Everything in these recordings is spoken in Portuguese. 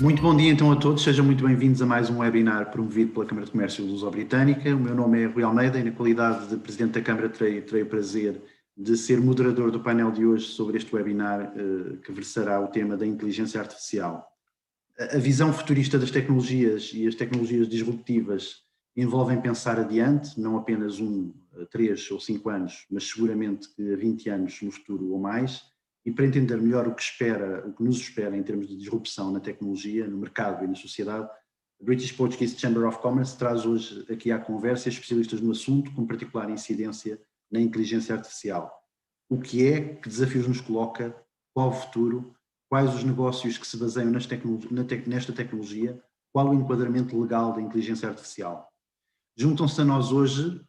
Muito bom dia então a todos, sejam muito bem-vindos a mais um webinar promovido pela Câmara de Comércio Luso-Britânica. O meu nome é Rui Almeida e na qualidade de Presidente da Câmara terei o prazer de ser moderador do painel de hoje sobre este webinar que versará o tema da inteligência artificial. A visão futurista das tecnologias e as tecnologias disruptivas envolvem pensar adiante, não apenas 3 ou 5 anos, mas seguramente que a 20 anos no futuro ou mais. E para entender melhor o que nos espera em termos de disrupção na tecnologia, no mercado e na sociedade, a British Portuguese Chamber of Commerce traz hoje aqui à conversa especialistas no assunto, com particular incidência na inteligência artificial. O que é, que desafios nos coloca, qual o futuro, quais os negócios que se baseiam nesta tecnologia, qual o enquadramento legal da inteligência artificial. Juntam-se a nós hoje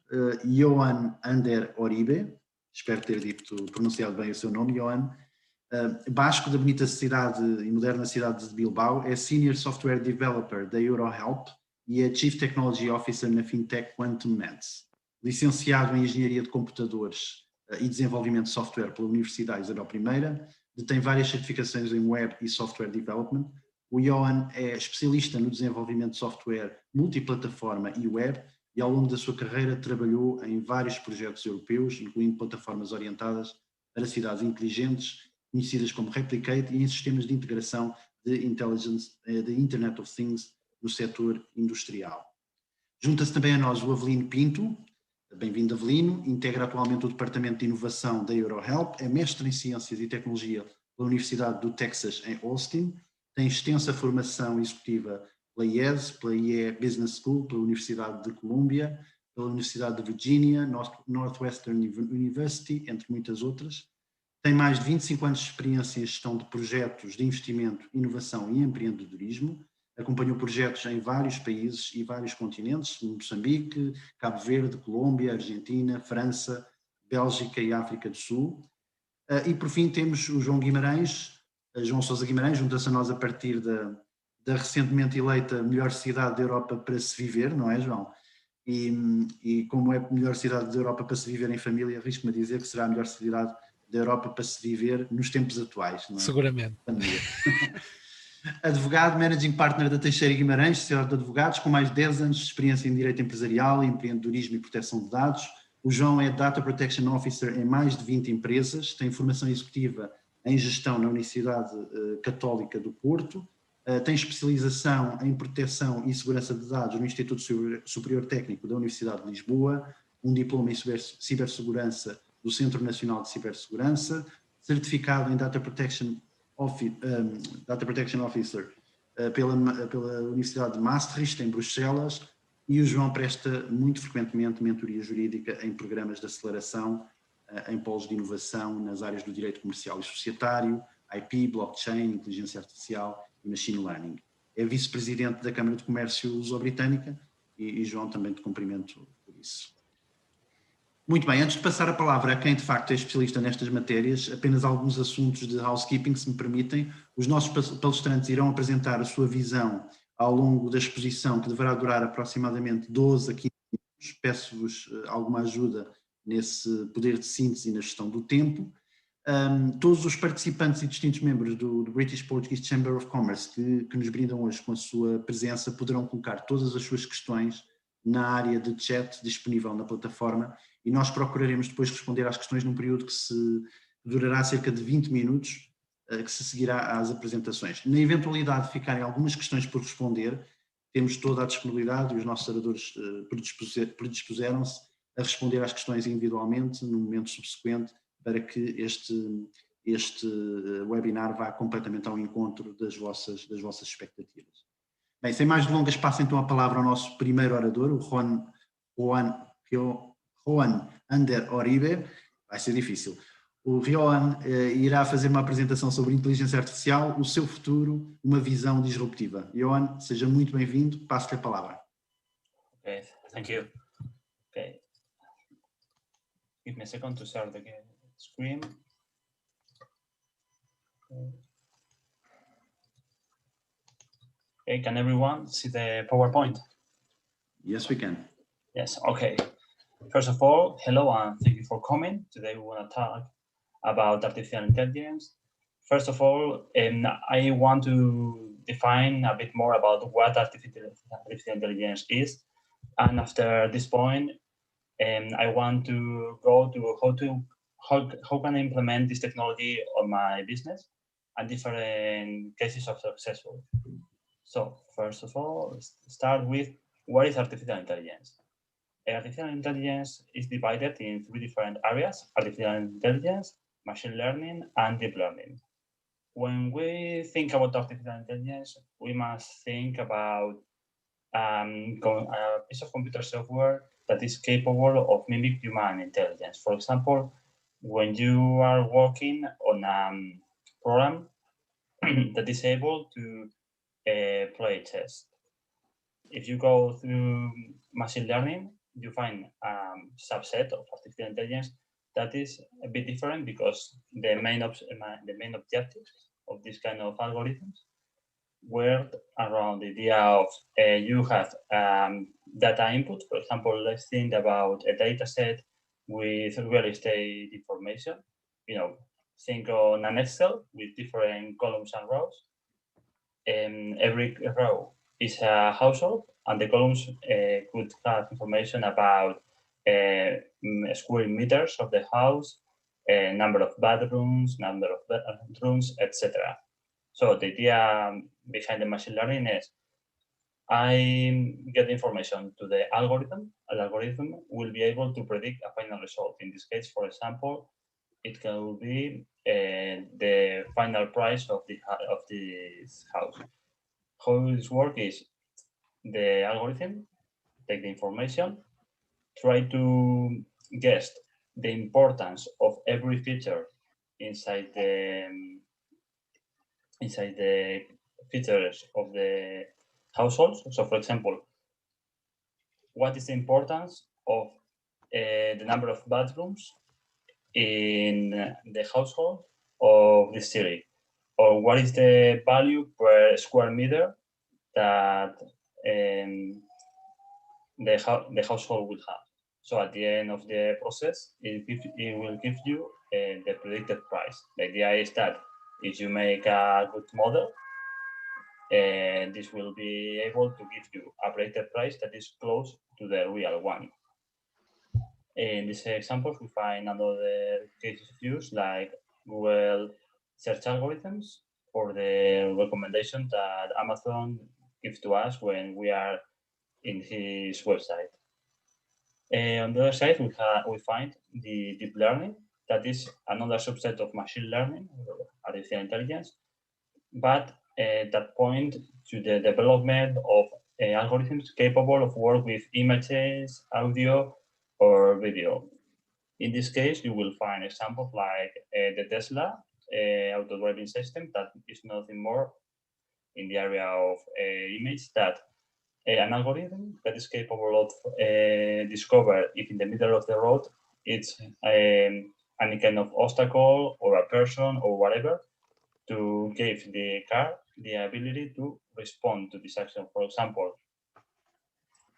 Johan Ander Oribe, espero ter pronunciado bem o seu nome, Johan. Basco, da bonita cidade e moderna cidade de Bilbao, é Senior Software Developer da EuroHelp e é Chief Technology Officer na FinTech Quantum Nets. Licenciado em Engenharia de Computadores e Desenvolvimento de Software pela Universidade Isabel I, detém várias certificações em Web e Software Development. O Johan é especialista no desenvolvimento de software multiplataforma e web e ao longo da sua carreira trabalhou em vários projetos europeus, incluindo plataformas orientadas para cidades inteligentes, conhecidas como Replicate, e em sistemas de integração de Intelligence, de Internet of Things no setor industrial. Junta-se também a nós o Avelino Pinto. Bem-vindo, Avelino. Integra atualmente o Departamento de Inovação da EuroHelp, é mestre em Ciências e Tecnologia pela Universidade do Texas em Austin, tem extensa formação executiva pela IES, pela IE Business School, pela Universidade de Colômbia, pela Universidade de Virginia, Northwestern University, entre muitas outras. Tem mais de 25 anos de experiência em gestão de projetos de investimento, inovação e empreendedorismo. Acompanhou projetos em vários países e vários continentes, Moçambique, Cabo Verde, Colômbia, Argentina, França, Bélgica e África do Sul. E por fim temos o João Guimarães, João Sousa Guimarães, junta-se a nós a partir da recentemente eleita melhor cidade da Europa para se viver, não é, João? E como é a melhor cidade da Europa para se viver em família, arrisco-me a dizer que será a melhor cidade da Europa para se viver nos tempos atuais, não é? Seguramente. Advogado, Managing Partner da Teixeira Guimarães, Sociedade de Advogados, com mais de 10 anos de experiência em Direito Empresarial, Empreendedorismo e Proteção de Dados. O João é Data Protection Officer em mais de 20 empresas, tem formação executiva em Gestão na Universidade Católica do Porto, tem especialização em Proteção e Segurança de Dados no Instituto Superior Técnico da Universidade de Lisboa, um diploma em Cibersegurança do Centro Nacional de Cibersegurança, certificado em Data Protection Officer pela Universidade de Maastricht, em Bruxelas, e o João presta muito frequentemente mentoria jurídica em programas de aceleração em polos de inovação nas áreas do direito comercial e societário, IP, blockchain, inteligência artificial e machine learning. É vice-presidente da Câmara de Comércio Luso-Britânica e João, também te cumprimento por isso. Muito bem, antes de passar a palavra a quem de facto é especialista nestas matérias, apenas alguns assuntos de housekeeping, se me permitem. Os nossos palestrantes irão apresentar a sua visão ao longo da exposição, que deverá durar aproximadamente 12 a 15 minutos. Peço-vos alguma ajuda nesse poder de síntese e na gestão do tempo. Todos os participantes e distintos membros do British Portuguese Chamber of Commerce que nos brindam hoje com a sua presença poderão colocar todas as suas questões na área de chat disponível na plataforma e nós procuraremos depois responder às questões num período que durará cerca de 20 minutos, que se seguirá às apresentações. Na eventualidade de ficarem algumas questões por responder, temos toda a disponibilidade e os nossos oradores predispuseram-se a responder às questões individualmente no momento subsequente para que este webinar vá completamente ao encontro das vossas expectativas. Bem, sem mais delongas, passo então a palavra ao nosso primeiro orador, o Johan Ander Oribe. Vai ser difícil. O Johan irá fazer uma apresentação sobre inteligência artificial, o seu futuro, uma visão disruptiva. Johan, seja muito bem-vindo, passo-lhe a palavra. Okay, thank you. Okay. Give me a second to start the screen. Okay, can everyone see the PowerPoint? Yes, we can. Yes, okay. First of all, hello and thank you for coming. Today we want to talk about artificial intelligence. First of all, I want to define a bit more about what artificial intelligence is. And after this point, I want to go to how can I implement this technology on my business and different cases of successful. So first of all, let's start with what is artificial intelligence? Artificial intelligence is divided in three different areas: artificial intelligence, machine learning, and deep learning. When we think about artificial intelligence, we must think about a piece of computer software that is capable of mimic human intelligence. For example, when you are working on a program that is able to play chess. If you go through machine learning, you find a subset of artificial intelligence that is a bit different because the main objectives of this kind of algorithms were around the idea of you have data input. For example, let's think about a data set with real estate information. You know, think on an Excel with different columns and rows. Every row is a household, and the columns could have information about square meters of the house, number of bedrooms, number of bedrooms, etc. So the idea behind the machine learning is I get information to the algorithm. An algorithm will be able to predict a final result. In this case, for example, it can be the final price of this house. How this works is the algorithm take the information, try to guess the importance of every feature inside the features of the households. So, for example, what is the importance of the number of bedrooms in the household of the city? Or what is the value per square meter that the household will have? So at the end of the process, it will give you the predicted price. The idea is that if you make a good model, this will be able to give you a predicted price that is close to the real one. In these examples, we find another cases of use like Google search algorithms or the recommendation that Amazon gives to us when we are in his website. On the other side, we find the deep learning, that is another subset of machine learning, artificial intelligence, but that point to the development of algorithms capable of work with images, audio, or video. In this case, you will find examples like the Tesla auto-driving system that is nothing more in the area of image that an algorithm that is capable of discover if in the middle of the road it's any kind of obstacle or a person or whatever, to give the car the ability to respond to this action. For example,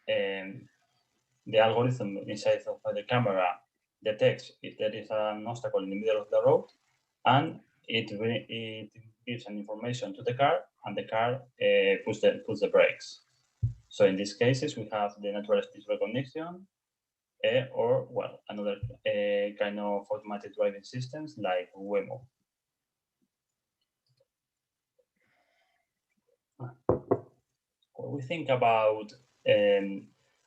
the algorithm inside of the camera detects if there is an obstacle in the middle of the road, and it gives an information to the car, and the car puts the brakes. So in these cases, we have the natural speech recognition, or well, another kind of automated driving systems like Waymo. When we think about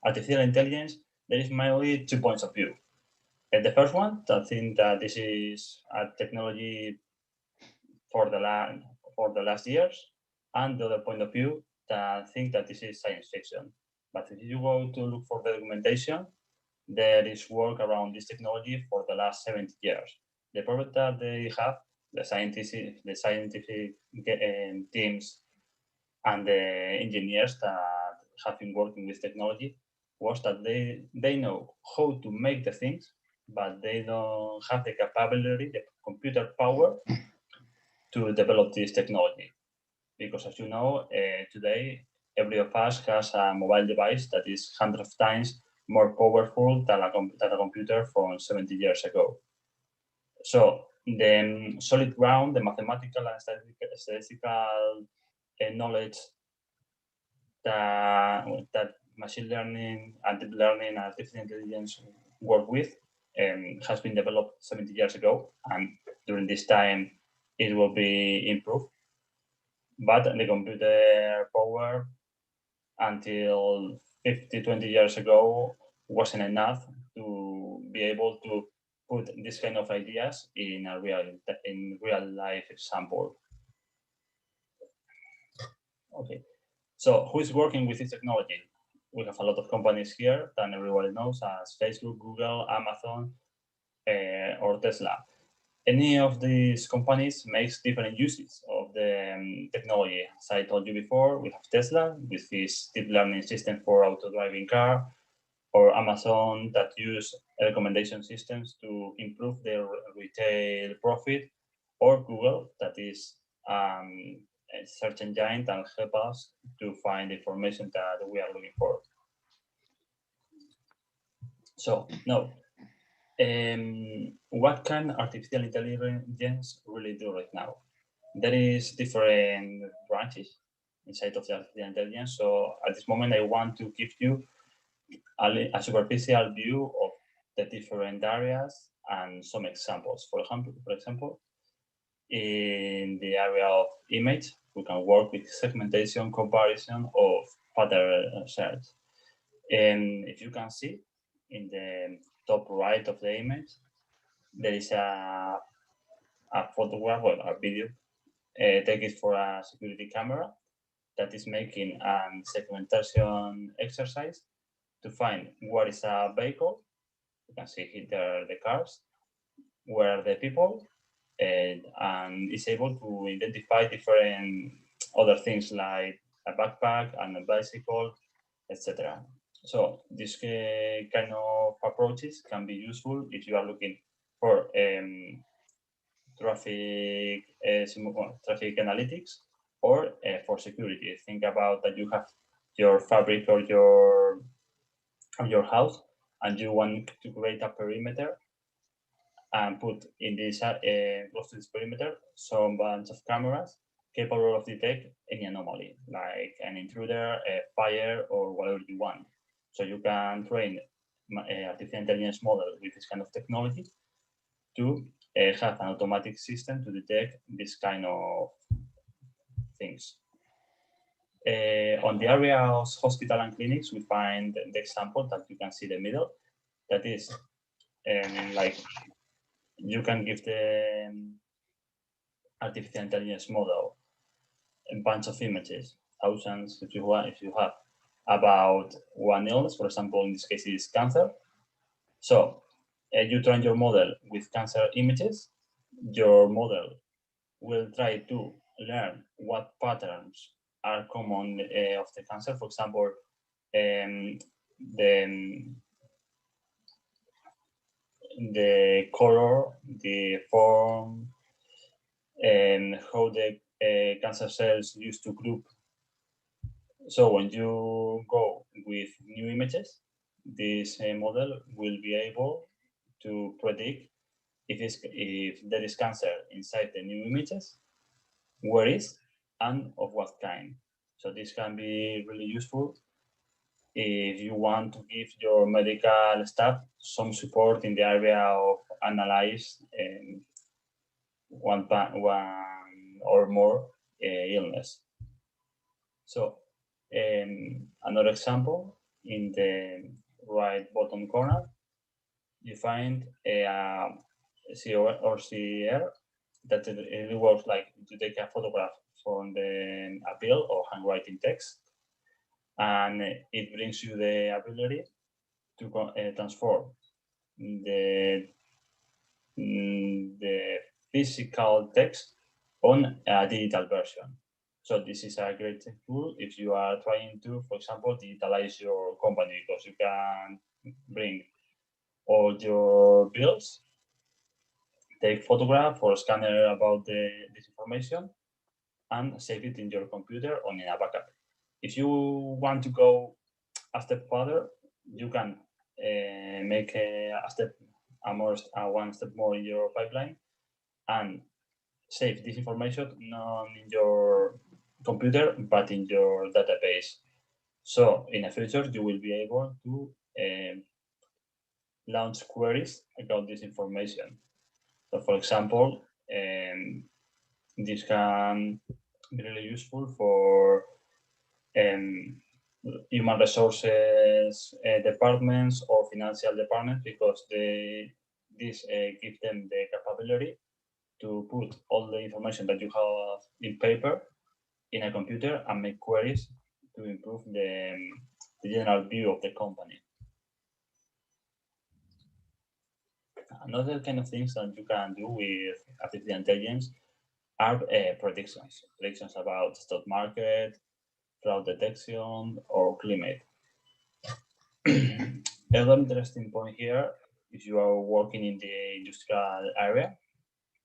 artificial intelligence, there is mainly 2 points of view. The first one, I think that this is a technology for the last years, and the other point of view, that I think that this is science fiction. But if you go to look for the documentation, there is work around this technology for the last 70 years. The problem that they have, the scientific teams and the engineers that have been working with technology, was that they know how to make the things, but they don't have the capability, the computer power to develop this technology. Because as you know, today, every of us has a mobile device that is hundreds of times more powerful than a computer from 70 years ago. So the solid ground, the mathematical and statistical knowledge that machine learning and deep learning and artificial intelligence work with has been developed 70 years ago, and during this time it will be improved. But the computer power until 20 years ago wasn't enough to be able to put this kind of ideas in a real life example. Okay, so who is working with this technology? We have a lot of companies here that everybody knows as Facebook, Google, Amazon, or Tesla. Any of these companies makes different uses of the technology. As I told you before, we have Tesla with this deep learning system for auto-driving car, or Amazon that use recommendation systems to improve their retail profit, or Google that is a search engine that help us to find information that we are looking for. So now, what can artificial intelligence really do right now? There is different branches inside of the artificial intelligence. So at this moment, I want to give you a superficial view of the different areas and some examples. For example, in the area of image, we can work with segmentation, comparison of pattern search. And if you can see in the top right of the image, there is a photograph or a video taken for a security camera that is making a segmentation exercise to find what is a vehicle. You can see here the cars, where are the people, and is able to identify different other things like a backpack and a bicycle, etc. So this kind of approaches can be useful if you are looking for traffic analytics, or for security. Think about that you have your fabric or your house, and you want to create a perimeter and put in this close to this perimeter some bunch of cameras capable of detect any anomaly, like an intruder, a fire, or whatever you want. So you can train artificial intelligence model with this kind of technology to have an automatic system to detect this kind of things. On the area of hospital and clinics, we find the example that you can see in the middle. That is like you can give the artificial intelligence model a bunch of images, thousands if you have, about one illness. For example, in this case, it is cancer. So you train your model with cancer images. Your model will try to learn what patterns are common of the cancer. For example, the color, the form, and how the cancer cells used to group. So when you go with new images, this model will be able to predict if there is cancer inside the new images, where is, and of what kind. So this can be really useful if you want to give your medical staff some support in the area of analyze one or more illness. So another example, in the right bottom corner, you find a CR that it works like to take a photograph from the bill or handwriting text, and it brings you the ability to transform the physical text on a digital version. So this is a great tool if you are trying to, for example, digitalize your company, because you can bring all your bills, take photograph or scanner about this information, and save it in your computer or in a backup. If you want to go a step further, you can make one step more in your pipeline and save this information not in your computer but in your database. So in the future, you will be able to launch queries about this information. So for example, this can be really useful for human resources departments or financial departments because this gives them the capability to put all the information that you have in paper in a computer and make queries to improve the general view of the company. Another kind of things that you can do with artificial intelligence are predictions about stock market, fraud detection, or climate. Another interesting point here, if you are working in the industrial area,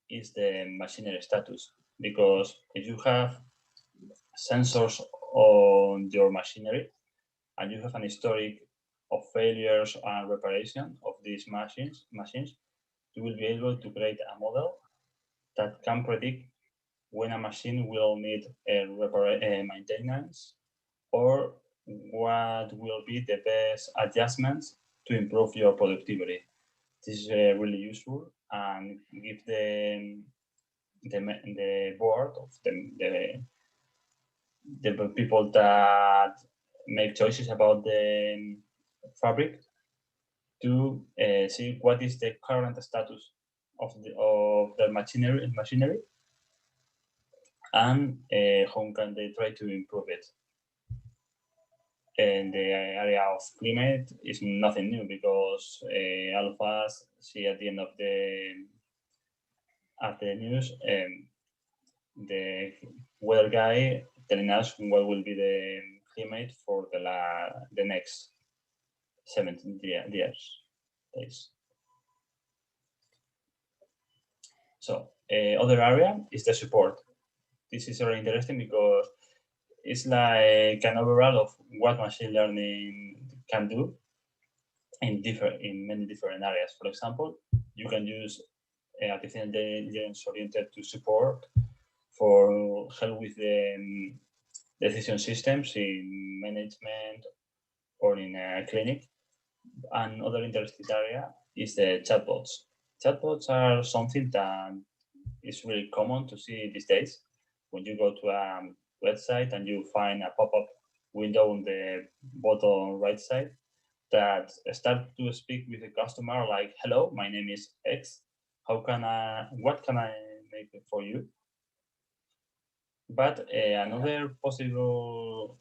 is the machinery status. Because if you have sensors on your machinery and you have an historic of failures and reparation of these machines, you will be able to create a model that can predict when a machine will need maintenance or what will be the best adjustments to improve your productivity. This is really useful and give the board of the people that make choices about the fabric to see what is the current status of the machinery and how can they try to improve it. And the area of climate is nothing new because all of us see at the end of the news the weather guy telling us what will be the climate for the next 17 days. So other area is the support. This is very interesting because it's like an overall of what machine learning can do in many different areas. For example, you can use artificial intelligence oriented to support for help with the decision systems in management or in a clinic. Another interesting area is the chatbots. Chatbots are something that is really common to see these days. When you go to a website and you find a pop-up window on the bottom right side that start to speak with the customer like, hello, my name is X. What can I make for you? But another possible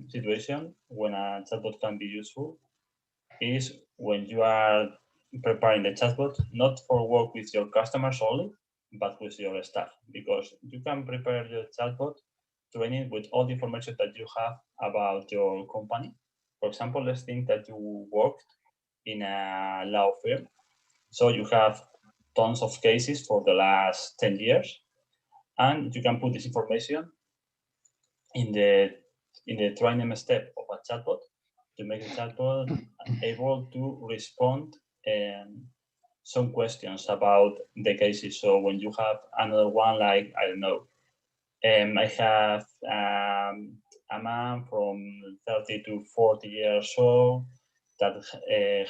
situation when a chatbot can be useful is when you are preparing the chatbot, not for work with your customers only, but with your staff, because you can prepare your chatbot training with all the information that you have about your company. For example, let's think that you worked in a law firm. So you have tons of cases for the last 10 years, and you can put this information in the training step of a chatbot to make the chatbot able to respond some questions about the cases. So when you have another one, like, I don't know, I have a man from 30 to 40 years old that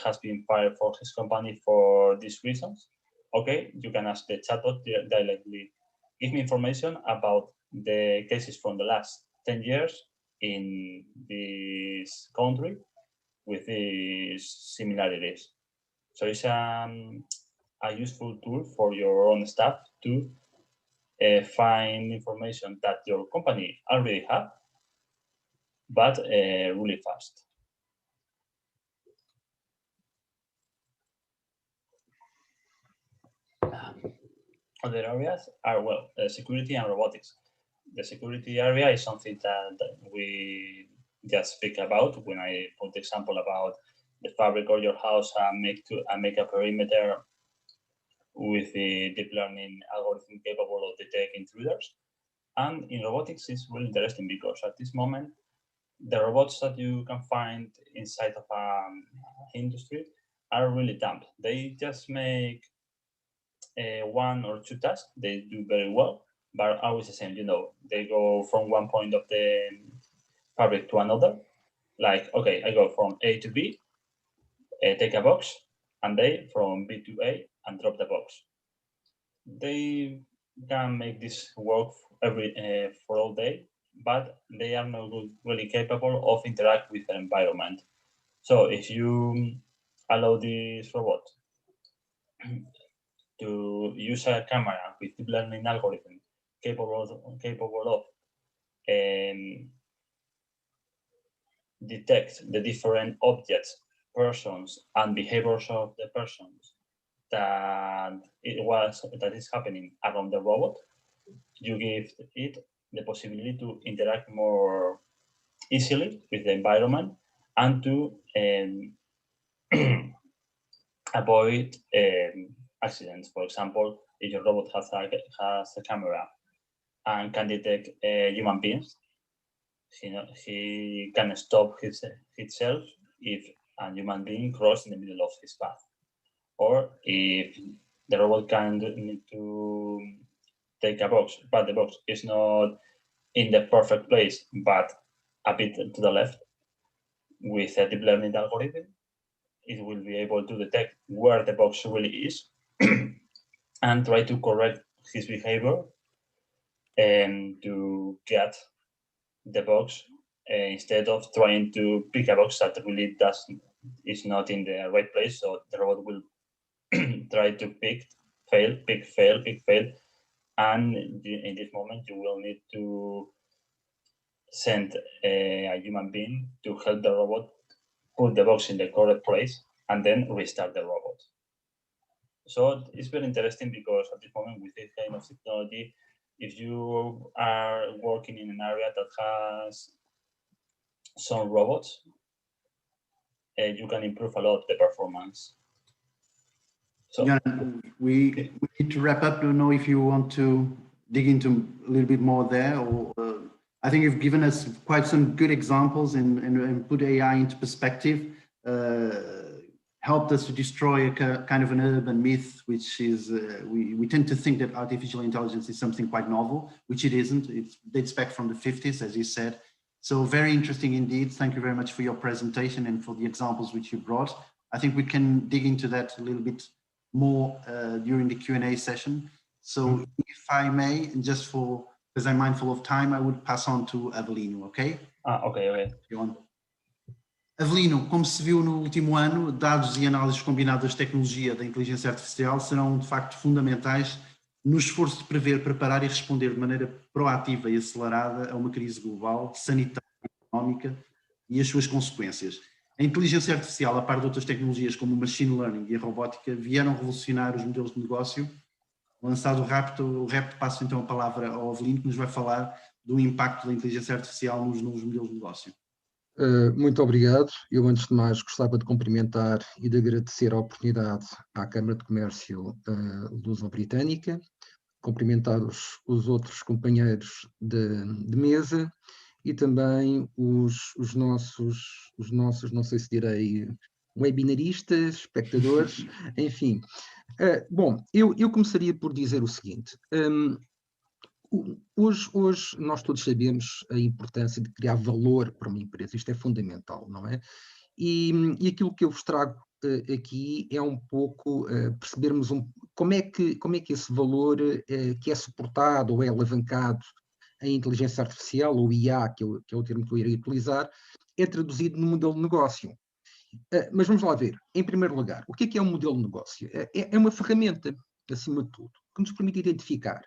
has been fired for his company for these reasons. Okay, you can ask the chatbot directly, give me information about the cases from the last 10 years in this country with these similarities. So it's a useful tool for your own staff to find information that your company already have, but really fast. Other areas are, well, security and robotics. The security area is something that we just speak about when I put the example about the fabric of your house and make a perimeter with the deep learning algorithm capable of detecting intruders. And in robotics, it's really interesting because at this moment, the robots that you can find inside of industry are really dumb. They just make 1 or 2 tasks. They do very well, but always the same. They go from one point of the fabric to another. Like, okay, I go from A to B, take a box, and they from B to A and drop the box. They can make this work for all day, but they are not really capable of interact with the environment. So if you allow this robot to use a camera with deep learning algorithm capable of detect the different objects, persons, and behaviors of the persons that is happening around the robot, you give it the possibility to interact more easily with the environment and to avoid accidents. For example, if your robot has a camera and can detect human beings, he can stop himself if a human being crosses in the middle of his path. Or if the robot can need to take a box, but the box is not in the perfect place, but a bit to the left, with a deep learning algorithm, it will be able to detect where the box really is and try to correct his behavior and to get the box instead of trying to pick a box that really is not in the right place. So the robot will try to pick, fail, and in this moment you will need to send a human being to help the robot put the box in the correct place and then restart the robot. So it's very interesting because at this moment with this kind of technology, if you are working in an area that has some robots, you can improve a lot the performance. So yeah, we need to wrap up. I don't know if you want to dig into a little bit more there, or I think you've given us quite some good examples and put AI into perspective, helped us to destroy a kind of an urban myth, which is we tend to think that artificial intelligence is something quite novel, which it isn't. It dates back from the 50s, as you said. So very interesting indeed. Thank you very much for your presentation and for the examples which you brought. I think we can dig into that a little bit more during the Q&A session. So if I may, and just because I'm mindful of time, I would pass on to Avelino, okay? Okay. Avelino, como se viu no último ano, dados e análises combinadas de tecnologia da inteligência artificial serão de facto fundamentais no esforço de prever, preparar e responder de maneira proativa e acelerada a uma crise global, sanitária e económica e as suas consequências. A inteligência artificial, a par de outras tecnologias como o machine learning e a robótica, vieram revolucionar os modelos de negócio. Lançado o repto, passo então a palavra ao Avelino, que nos vai falar do impacto da inteligência artificial nos novos modelos de negócio. Muito obrigado. Eu, antes de mais, gostava de cumprimentar e de agradecer a oportunidade à Câmara de Comércio Luso-Britânica, cumprimentar os outros companheiros de mesa e também os nossos, não sei se direi, webinaristas, espectadores, enfim. Bom, eu começaria por dizer o seguinte. Hoje nós todos sabemos a importância de criar valor para uma empresa, isto é fundamental, não é? E aquilo que eu vos trago aqui é um pouco percebermos como é que esse valor que é suportado ou é alavancado em inteligência artificial, ou IA, que é o termo que eu irei utilizar, é traduzido no modelo de negócio. Mas vamos lá ver, em primeiro lugar, o que é um modelo de negócio? É uma ferramenta, acima de tudo, que nos permite identificar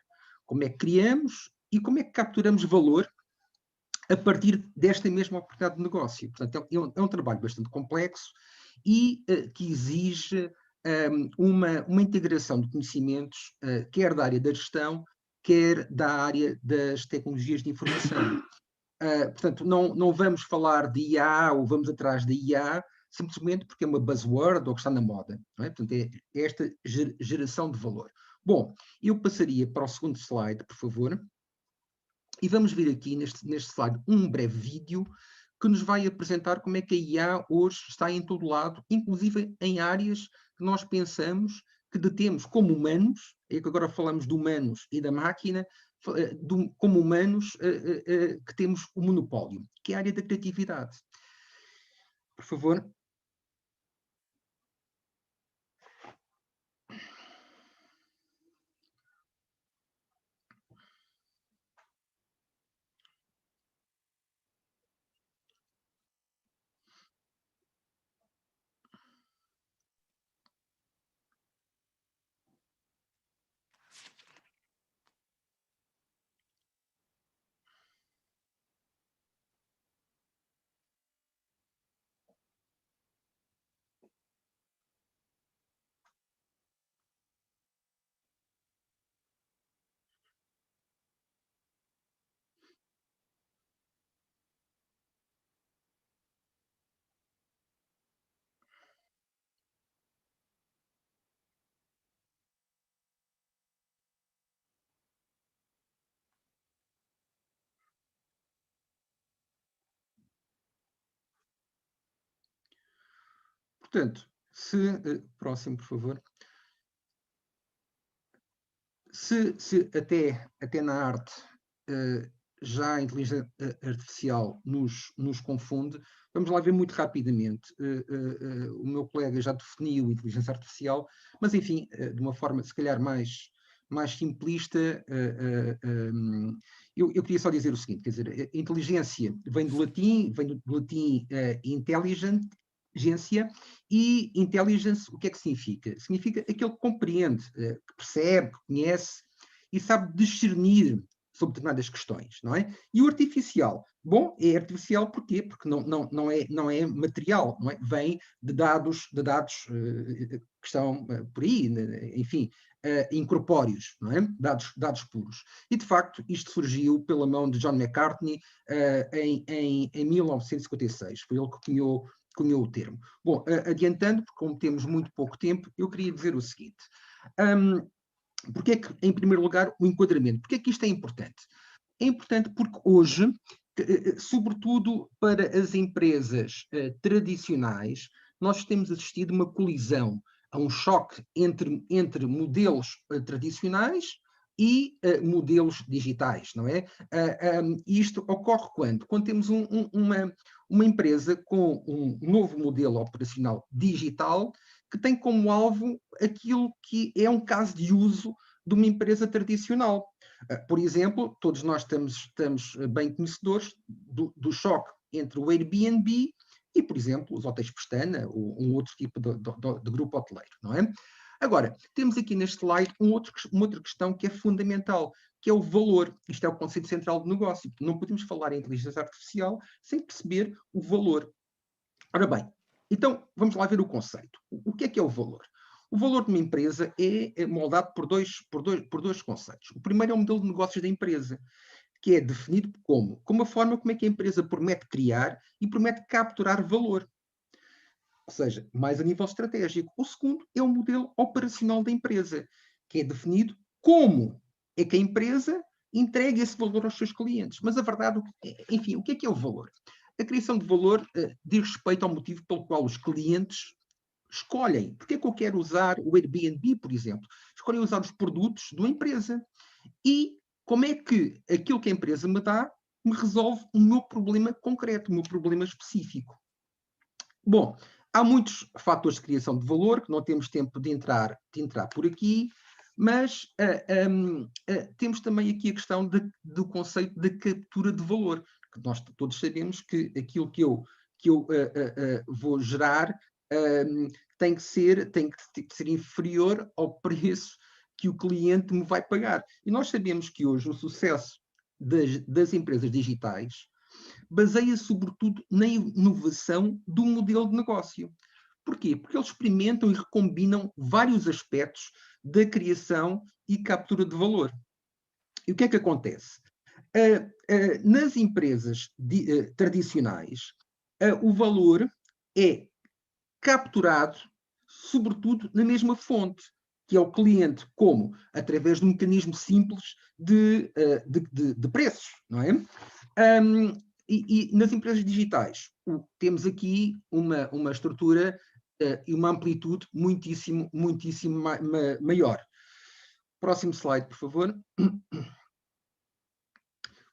como é que criamos e como é que capturamos valor a partir desta mesma oportunidade de negócio. Portanto, é um trabalho bastante complexo e que exige uma integração de conhecimentos, quer da área da gestão, quer da área das tecnologias de informação. Portanto, não vamos falar de IA ou vamos atrás da IA simplesmente porque é uma buzzword ou que está na moda. Não é? Portanto, é esta geração de valor. Bom, eu passaria para o segundo slide, por favor, e vamos ver aqui neste slide um breve vídeo que nos vai apresentar como é que a IA hoje está em todo lado, inclusive em áreas que nós pensamos que detemos como humanos, é que agora falamos de humanos e da máquina, como humanos que temos o monopólio, que é a área da criatividade. Por favor. Portanto, próximo, por favor. Se até na arte já a inteligência artificial nos confunde, vamos lá ver muito rapidamente. O meu colega já definiu a inteligência artificial, mas enfim, de uma forma se calhar mais simplista, eu queria só dizer o seguinte, quer dizer, a inteligência vem do latim intelligent, e intelligence, o que é que significa? Significa aquele que compreende, que percebe, que conhece e sabe discernir sobre determinadas questões, não é? E o artificial, bom, é artificial porquê? Porque não é material, não é? Vem de dados que estão por aí, enfim, incorpóreos, não é? Dados puros. E, de facto, isto surgiu pela mão de John McCartney em 1956. Foi ele que cunhou o termo. Bom, adiantando, porque como temos muito pouco tempo, eu queria dizer o seguinte. Porque é que, em primeiro lugar, o enquadramento? Porque é que isto é importante? É importante porque hoje, sobretudo para as empresas tradicionais, nós temos assistido a uma colisão, a um choque entre modelos tradicionais e modelos digitais, não é? Isto ocorre quando? Quando temos uma empresa com um novo modelo operacional digital que tem como alvo aquilo que é um caso de uso de uma empresa tradicional. Por exemplo, todos nós estamos bem conhecedores do choque entre o Airbnb e, por exemplo, os hotéis Pestana, ou um outro tipo de grupo hoteleiro, não é? Agora, temos aqui neste slide uma outra questão que é fundamental, que é o valor. Isto é o conceito central do negócio. Não podemos falar em inteligência artificial sem perceber o valor. Ora bem, então vamos lá ver o conceito. O que é o valor? O valor de uma empresa é moldado por dois conceitos. O primeiro é o modelo de negócios da empresa, que é definido como a forma como é que a empresa promete criar e promete capturar valor. Ou seja, mais a nível estratégico. O segundo é o modelo operacional da empresa, que é definido como é que a empresa entrega esse valor aos seus clientes. Mas a verdade, enfim, o que é o valor? A criação de valor diz respeito ao motivo pelo qual os clientes escolhem. Porque é que eu quero usar o Airbnb, por exemplo? Escolhem usar os produtos de uma empresa. E como é que aquilo que a empresa me dá me resolve o meu problema concreto, o meu problema específico. Bom, há muitos fatores de criação de valor que não temos tempo de entrar por aqui, mas temos também aqui a questão do conceito da captura de valor, que nós todos sabemos que aquilo que eu vou gerar tem que ser inferior ao preço que o cliente me vai pagar. E nós sabemos que hoje o sucesso das empresas digitais baseia-se sobretudo na inovação do modelo de negócio. Porquê? Porque eles experimentam e recombinam vários aspectos da criação e captura de valor. E o que é que acontece? Nas empresas tradicionais, o valor é capturado, sobretudo, na mesma fonte, que é o cliente, como? Através de um mecanismo simples de preços, não é? E nas empresas digitais, temos aqui uma estrutura e uma amplitude muitíssimo maior. Próximo slide, por favor.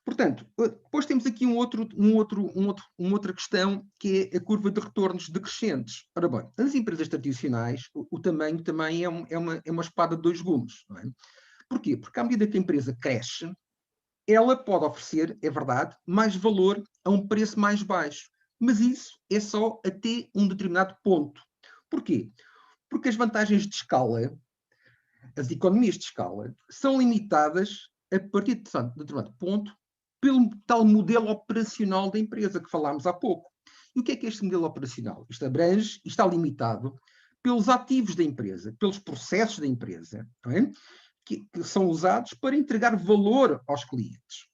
Portanto, depois temos aqui uma outra questão, que é a curva de retornos decrescentes. Ora bem, nas empresas tradicionais, o tamanho também é uma espada de dois gumes. Não é? Porquê? Porque à medida que a empresa cresce, ela pode oferecer, é verdade, mais valor a um preço mais baixo. Mas isso é só até um determinado ponto. Porquê? Porque as vantagens de escala, as economias de escala, são limitadas a partir de determinado ponto pelo tal modelo operacional da empresa que falámos há pouco. E o que é este modelo operacional? Isto abrange e está limitado pelos ativos da empresa, pelos processos da empresa, não é? que são usados para entregar valor aos clientes.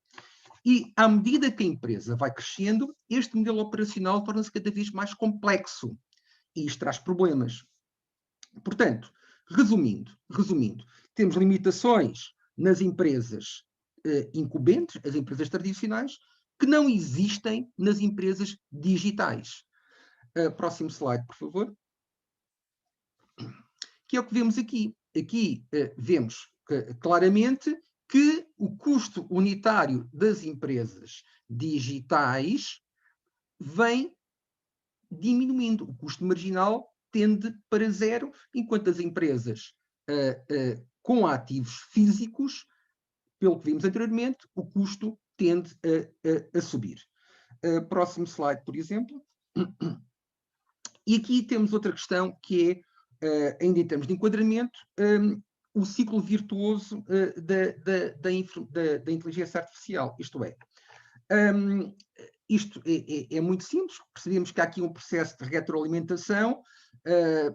E, à medida que a empresa vai crescendo, este modelo operacional torna-se cada vez mais complexo. E isto traz problemas. Portanto, resumindo, temos limitações nas empresas incumbentes, as empresas tradicionais, que não existem nas empresas digitais. Próximo slide, por favor. Que é o que vemos aqui. Aqui vemos claramente que o custo unitário das empresas digitais vem diminuindo. O custo marginal tende para zero, enquanto as empresas com ativos físicos, pelo que vimos anteriormente, o custo tende a subir. Próximo slide, por exemplo. E aqui temos outra questão que é, ainda em termos de enquadramento, o ciclo virtuoso da inteligência artificial. Isto é, isto é muito simples, percebemos que há aqui um processo de retroalimentação,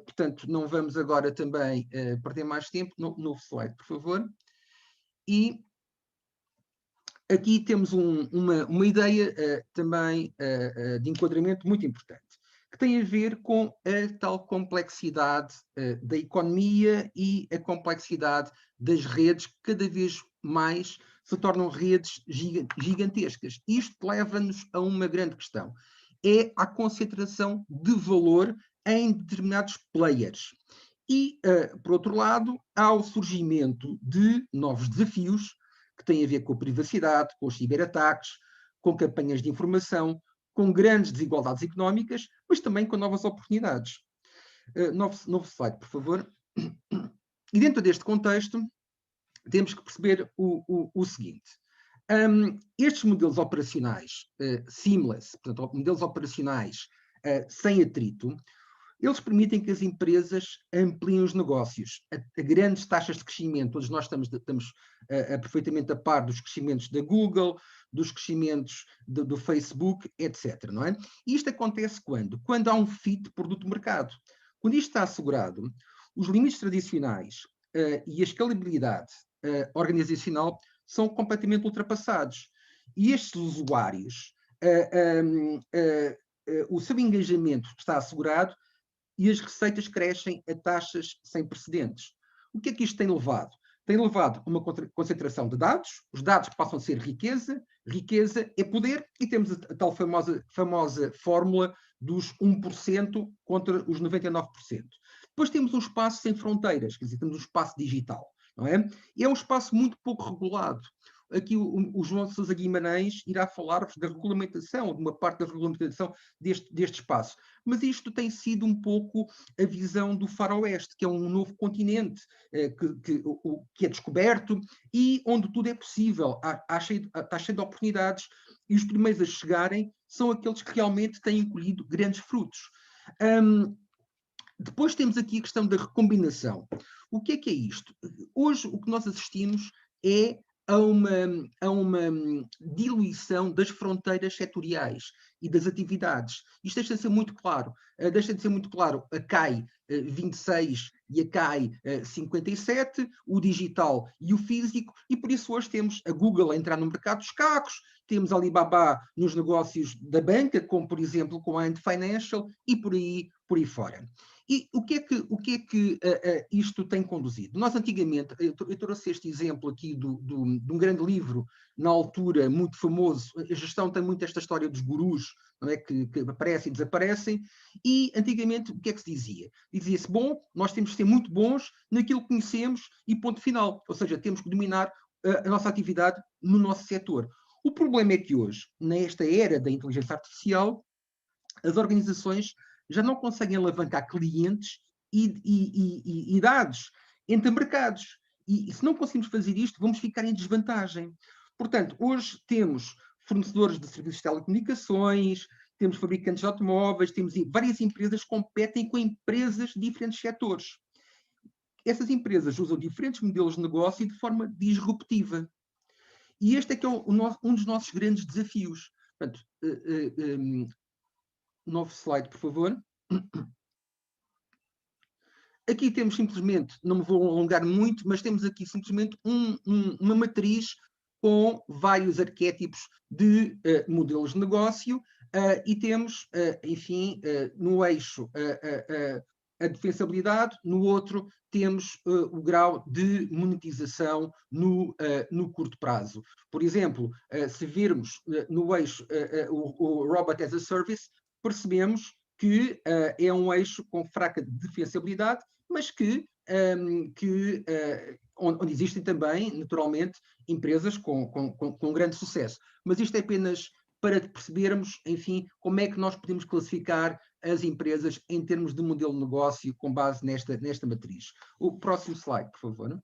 portanto, não vamos agora também perder mais tempo. Novo slide, por favor. E aqui temos uma ideia também de enquadramento muito importante, que tem a ver com a tal complexidade da economia e a complexidade das redes, que cada vez mais se tornam redes gigantescas. Isto leva-nos a uma grande questão. É a concentração de valor em determinados players. E, por outro lado, há o surgimento de novos desafios que têm a ver com a privacidade, com os ciberataques, com campanhas de informação, com grandes desigualdades económicas, mas também com novas oportunidades. Novo slide, por favor. E dentro deste contexto, temos que perceber o seguinte. Estes modelos operacionais seamless, portanto, modelos operacionais sem atrito, eles permitem que as empresas ampliem os negócios a grandes taxas de crescimento. Todos nós estamos perfeitamente a par dos crescimentos da Google, dos crescimentos do Facebook, etc. Não é? E isto acontece quando? Quando há um fit produto-mercado. Quando isto está assegurado, os limites tradicionais e a escalabilidade organizacional são completamente ultrapassados. E estes usuários, o seu engajamento está assegurado e as receitas crescem a taxas sem precedentes. O que é que isto tem levado? Tem levado a uma concentração de dados, os dados passam a ser riqueza, riqueza é poder, e temos a tal famosa fórmula dos 1% contra os 99%. Depois temos um espaço sem fronteiras, quer dizer, temos um espaço digital, não é? E é um espaço muito pouco regulado. Aqui o João Sousa Guimarães irá falar-vos da regulamentação, de uma parte da regulamentação deste espaço. Mas isto tem sido um pouco a visão do faroeste, que é um novo continente que é descoberto e onde tudo é possível. Está cheio de oportunidades e os primeiros a chegarem são aqueles que realmente têm colhido grandes frutos. Depois temos aqui a questão da recombinação. O que é isto? Hoje o que nós assistimos é a uma diluição das fronteiras setoriais e das atividades. Isto deixa de ser muito claro. A CAI 26 e a CAI 57, o digital e o físico, e por isso hoje temos a Google a entrar no mercado dos carros, temos a Alibaba nos negócios da banca, como por exemplo com a Ant Financial, e por aí fora. E o que é que isto tem conduzido? Nós antigamente, eu trouxe este exemplo aqui de um grande livro na altura, muito famoso. A gestão tem muito esta história dos gurus, não é? Que aparecem e desaparecem. E, antigamente, o que é que se dizia? Dizia-se, bom, nós temos que ser muito bons naquilo que conhecemos e ponto final. Ou seja, temos que dominar a nossa atividade no nosso setor. O problema é que hoje, nesta era da inteligência artificial, as organizações já não conseguem alavancar clientes e dados entre mercados. E se não conseguimos fazer isto, vamos ficar em desvantagem. Portanto, hoje temos fornecedores de serviços de telecomunicações, temos fabricantes de automóveis, temos várias empresas que competem com empresas de diferentes setores. Essas empresas usam diferentes modelos de negócio de forma disruptiva. E este é que é um dos nossos grandes desafios. Portanto, novo slide, por favor. Aqui temos simplesmente, não me vou alongar muito, mas temos aqui simplesmente uma matriz com vários arquétipos de modelos de negócio e temos, enfim, no eixo a defensibilidade, no outro temos o grau de monetização no curto prazo. Por exemplo, se virmos no eixo o Robot as a Service, percebemos que é um eixo com fraca defensibilidade, mas onde existem também, naturalmente, empresas com grande sucesso. Mas isto é apenas para percebermos, enfim, como é que nós podemos classificar as empresas em termos de modelo de negócio com base nesta matriz. O próximo slide, por favor.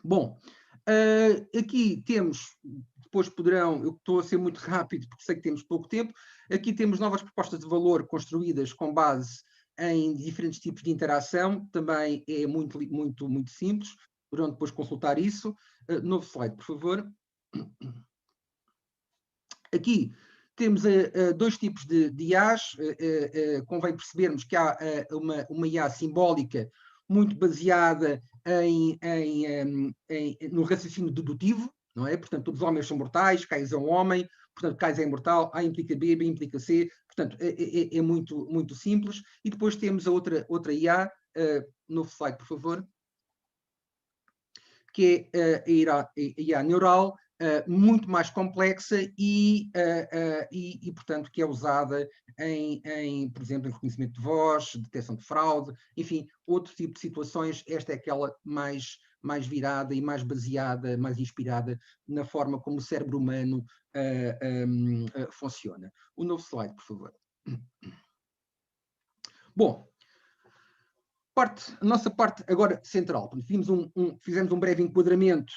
Bom, aqui temos, depois poderão, eu estou a ser muito rápido porque sei que temos pouco tempo, aqui temos novas propostas de valor construídas com base em diferentes tipos de interação, também é muito simples, poderão depois consultar isso. Novo slide, por favor. Aqui temos dois tipos de IAs, convém percebermos que há uma IA simbólica muito baseada no raciocínio dedutivo, não é? Portanto, todos os homens são mortais, Cais é um homem, portanto, Cais é imortal, A implica B, B implica C, portanto, é muito simples. E depois temos a outra IA, novo slide, por favor, que é a IA neural, muito mais complexa e, portanto, que é usada por exemplo, em reconhecimento de voz, detecção de fraude, enfim, outro tipo de situações. Esta é aquela mais virada e mais baseada, mais inspirada na forma como o cérebro humano funciona. O novo slide, por favor. Bom, a nossa parte agora central. Fizemos um breve enquadramento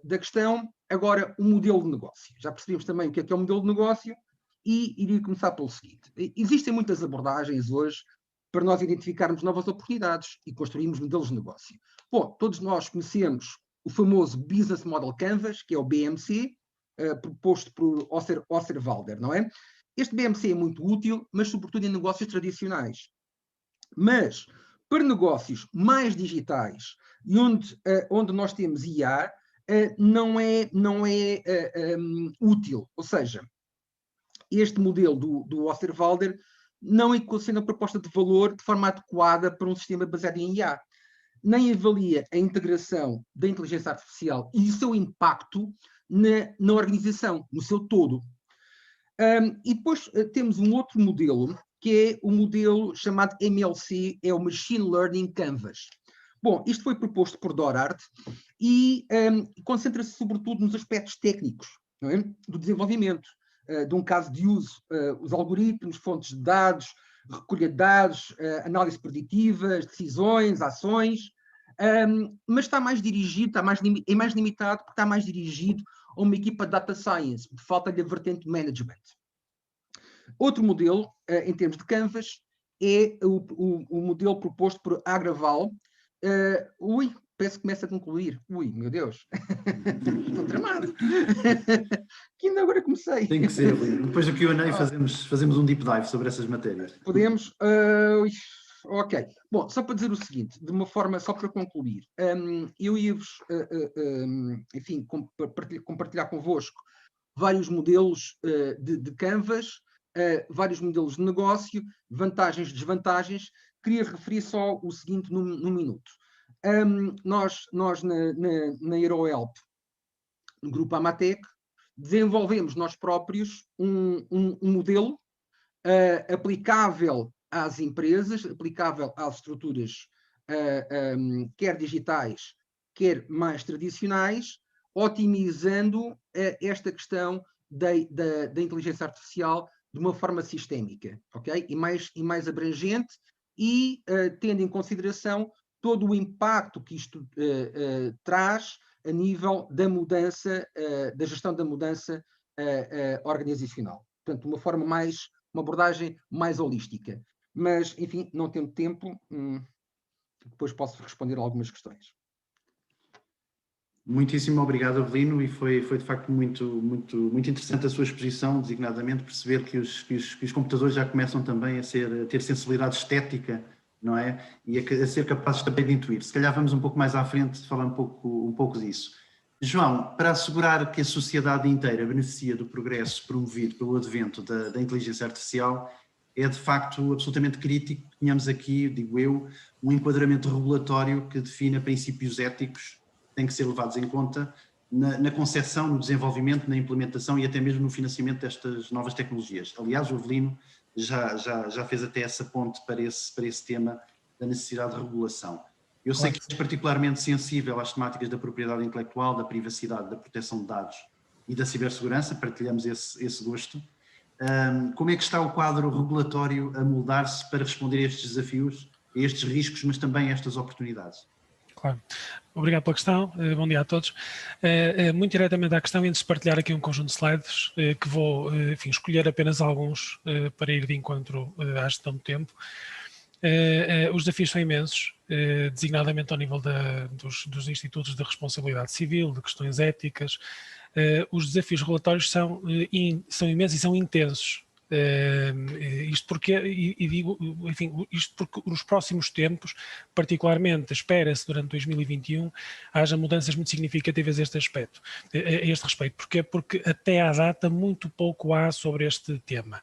da questão. Agora, o modelo de negócio. Já percebemos também o que é o modelo de negócio e iria começar pelo seguinte. Existem muitas abordagens hoje para nós identificarmos novas oportunidades e construirmos modelos de negócio. Bom, todos nós conhecemos o famoso Business Model Canvas, que é o BMC, proposto por Osterwalder, não é? Este BMC é muito útil, mas sobretudo em negócios tradicionais. Mas, para negócios mais digitais e onde nós temos IA, não é útil. Ou seja, este modelo do Osterwalder não equaciona a proposta de valor de forma adequada para um sistema baseado em IA. Nem avalia a integração da inteligência artificial e o seu impacto na organização, no seu todo. E depois temos um outro modelo, que é o modelo chamado MLC, é o Machine Learning Canvas. Bom, isto foi proposto por Dorard e concentra-se sobretudo nos aspectos técnicos, não é? Do desenvolvimento, de um caso de uso, os algoritmos, fontes de dados, recolha de dados, análise preditiva, decisões, ações, mas está mais dirigido, é mais limitado porque está mais dirigido a uma equipa de data science, de falta-lhe a vertente management. Outro modelo, em termos de Canvas, é o modelo proposto por Agraval. Parece que começa a concluir. Ui, meu Deus. Estou tramado. Que ainda agora comecei. Tem que ser, Rui. Depois do Q&A fazemos um deep dive sobre essas matérias. Podemos. Ok. Bom, só para dizer o seguinte, de uma forma, só para concluir. Eu ia-vos, enfim, compartilhar convosco vários modelos de Canvas, vários modelos de negócio, vantagens e desvantagens. Queria referir só o seguinte num minuto. Nós na EuroHelp no grupo Amatec, desenvolvemos nós próprios um modelo aplicável às empresas, aplicável às estruturas quer digitais, quer mais tradicionais, otimizando esta questão da inteligência artificial de uma forma sistémica, ok? E mais abrangente, e tendo em consideração todo o impacto que isto traz a nível da mudança, da gestão da mudança organizacional. Portanto, uma abordagem mais holística. Mas, enfim, não tendo tempo, depois posso responder a algumas questões. Muitíssimo obrigado, Avelino, e foi de facto muito interessante a sua exposição, designadamente perceber que os computadores já começam também a ter sensibilidade estética, não é? E a ser capazes também de intuir. Se calhar vamos um pouco mais à frente falar um pouco disso. João, para assegurar que a sociedade inteira beneficia do progresso promovido pelo advento da inteligência artificial, é de facto absolutamente crítico que tenhamos aqui, digo eu, um enquadramento regulatório que defina princípios éticos que têm que ser levados em conta na concepção, no desenvolvimento, na implementação e até mesmo no financiamento destas novas tecnologias. Aliás, o Avelino já fez até essa ponte para esse tema da necessidade de regulação. Eu sei que és particularmente sensível às temáticas da propriedade intelectual, da privacidade, da proteção de dados e da cibersegurança, partilhamos esse gosto. Como é que está o quadro regulatório a moldar-se para responder a estes desafios, a estes riscos, mas também a estas oportunidades? Claro. Obrigado pela questão. Bom dia a todos. Muito diretamente à questão, antes de partilhar aqui um conjunto de slides, que vou, enfim, escolher apenas alguns para ir de encontro à gestão do tempo. Os desafios são imensos, designadamente ao nível dos institutos de responsabilidade civil, de questões éticas. Os desafios regulatórios são imensos e são intensos. Isto porque, e digo, enfim, isto porque nos próximos tempos, particularmente espera-se durante 2021, haja mudanças muito significativas a este respeito. Porquê? Porque até à data muito pouco há sobre este tema.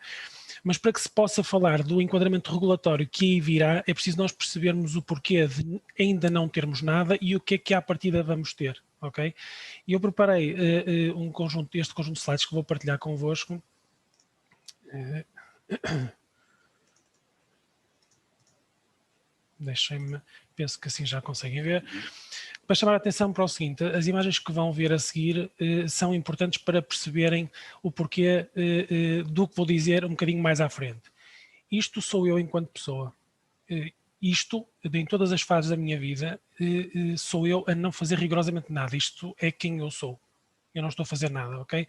Mas para que se possa falar do enquadramento regulatório que aí virá, é preciso nós percebermos o porquê de ainda não termos nada e o que é que à partida vamos ter, ok? E eu preparei este conjunto de slides que vou partilhar convosco. Deixem-me, penso que assim já conseguem ver. Para chamar a atenção para o seguinte, as imagens que vão ver a seguir são importantes para perceberem o porquê do que vou dizer um bocadinho mais à frente. Isto sou eu enquanto pessoa. Isto, em todas as fases da minha vida, sou eu a não fazer rigorosamente nada. Isto é quem eu sou. Eu não estou a fazer nada, ok?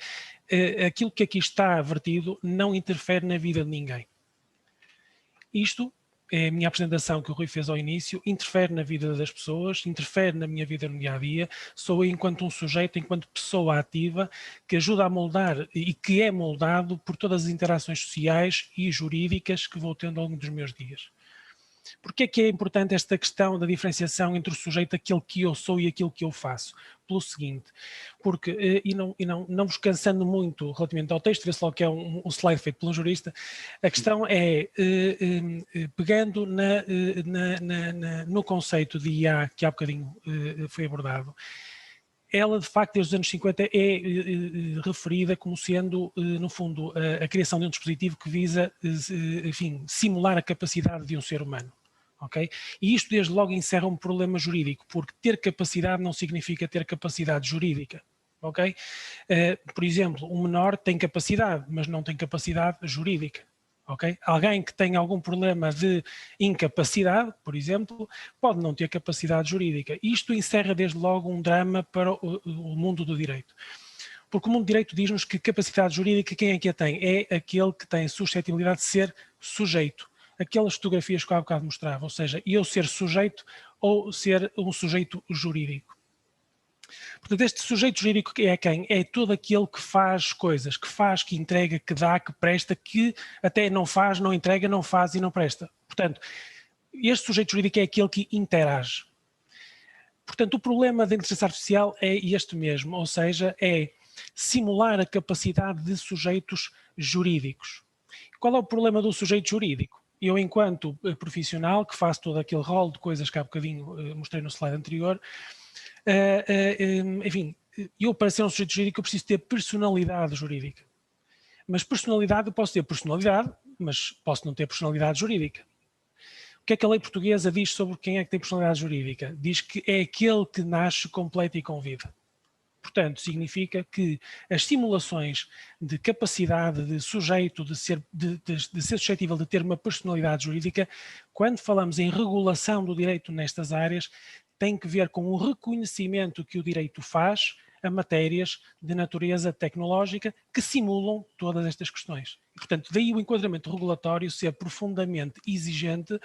Aquilo que aqui está vertido não interfere na vida de ninguém. Isto é a minha apresentação que o Rui fez ao início, interfere na vida das pessoas, interfere na minha vida no dia-a-dia, sou eu enquanto um sujeito, enquanto pessoa ativa, que ajuda a moldar e que é moldado por todas as interações sociais e jurídicas que vou tendo ao longo dos meus dias. Porquê é que é importante esta questão da diferenciação entre o sujeito, aquele que eu sou e aquilo que eu faço? Pelo seguinte, porque, não vos cansando muito relativamente ao texto, vê-se logo que é um slide feito por um jurista, a questão é, pegando no conceito de IA, que há bocadinho foi abordado, ela de facto desde os anos 50 é referida como sendo, no fundo, a criação de um dispositivo que visa, enfim, simular a capacidade de um ser humano. Okay? E isto desde logo encerra um problema jurídico, porque ter capacidade não significa ter capacidade jurídica. Okay? Por exemplo, um menor tem capacidade, mas não tem capacidade jurídica. Okay? Alguém que tem algum problema de incapacidade, por exemplo, pode não ter capacidade jurídica. Isto encerra desde logo um drama para o mundo do direito. Porque o mundo do direito diz-nos que capacidade jurídica, quem é que a tem? É aquele que tem suscetibilidade de ser sujeito. Aquelas fotografias que eu há bocado mostrava, ou seja, eu ser sujeito ou ser um sujeito jurídico. Portanto, este sujeito jurídico é quem? É todo aquele que faz coisas, que faz, que entrega, que dá, que presta, que até não faz, não entrega, não faz e não presta. Portanto, este sujeito jurídico é aquele que interage. Portanto, o problema da inteligência artificial é este mesmo, ou seja, é simular a capacidade de sujeitos jurídicos. Qual é o problema do sujeito jurídico? Eu, enquanto profissional, que faço todo aquele rol de coisas que há bocadinho mostrei no slide anterior, enfim, eu, para ser um sujeito jurídico, eu preciso ter personalidade jurídica. Mas personalidade, eu posso ter personalidade, mas posso não ter personalidade jurídica. O que é que a lei portuguesa diz sobre quem é que tem personalidade jurídica? Diz que é aquele que nasce completo e com vida. Portanto, significa que as simulações de capacidade de sujeito de ser suscetível de ter uma personalidade jurídica, quando falamos em regulação do direito nestas áreas, tem que ver com o reconhecimento que o direito faz a matérias de natureza tecnológica que simulam todas estas questões. Portanto, daí o enquadramento regulatório ser profundamente exigente,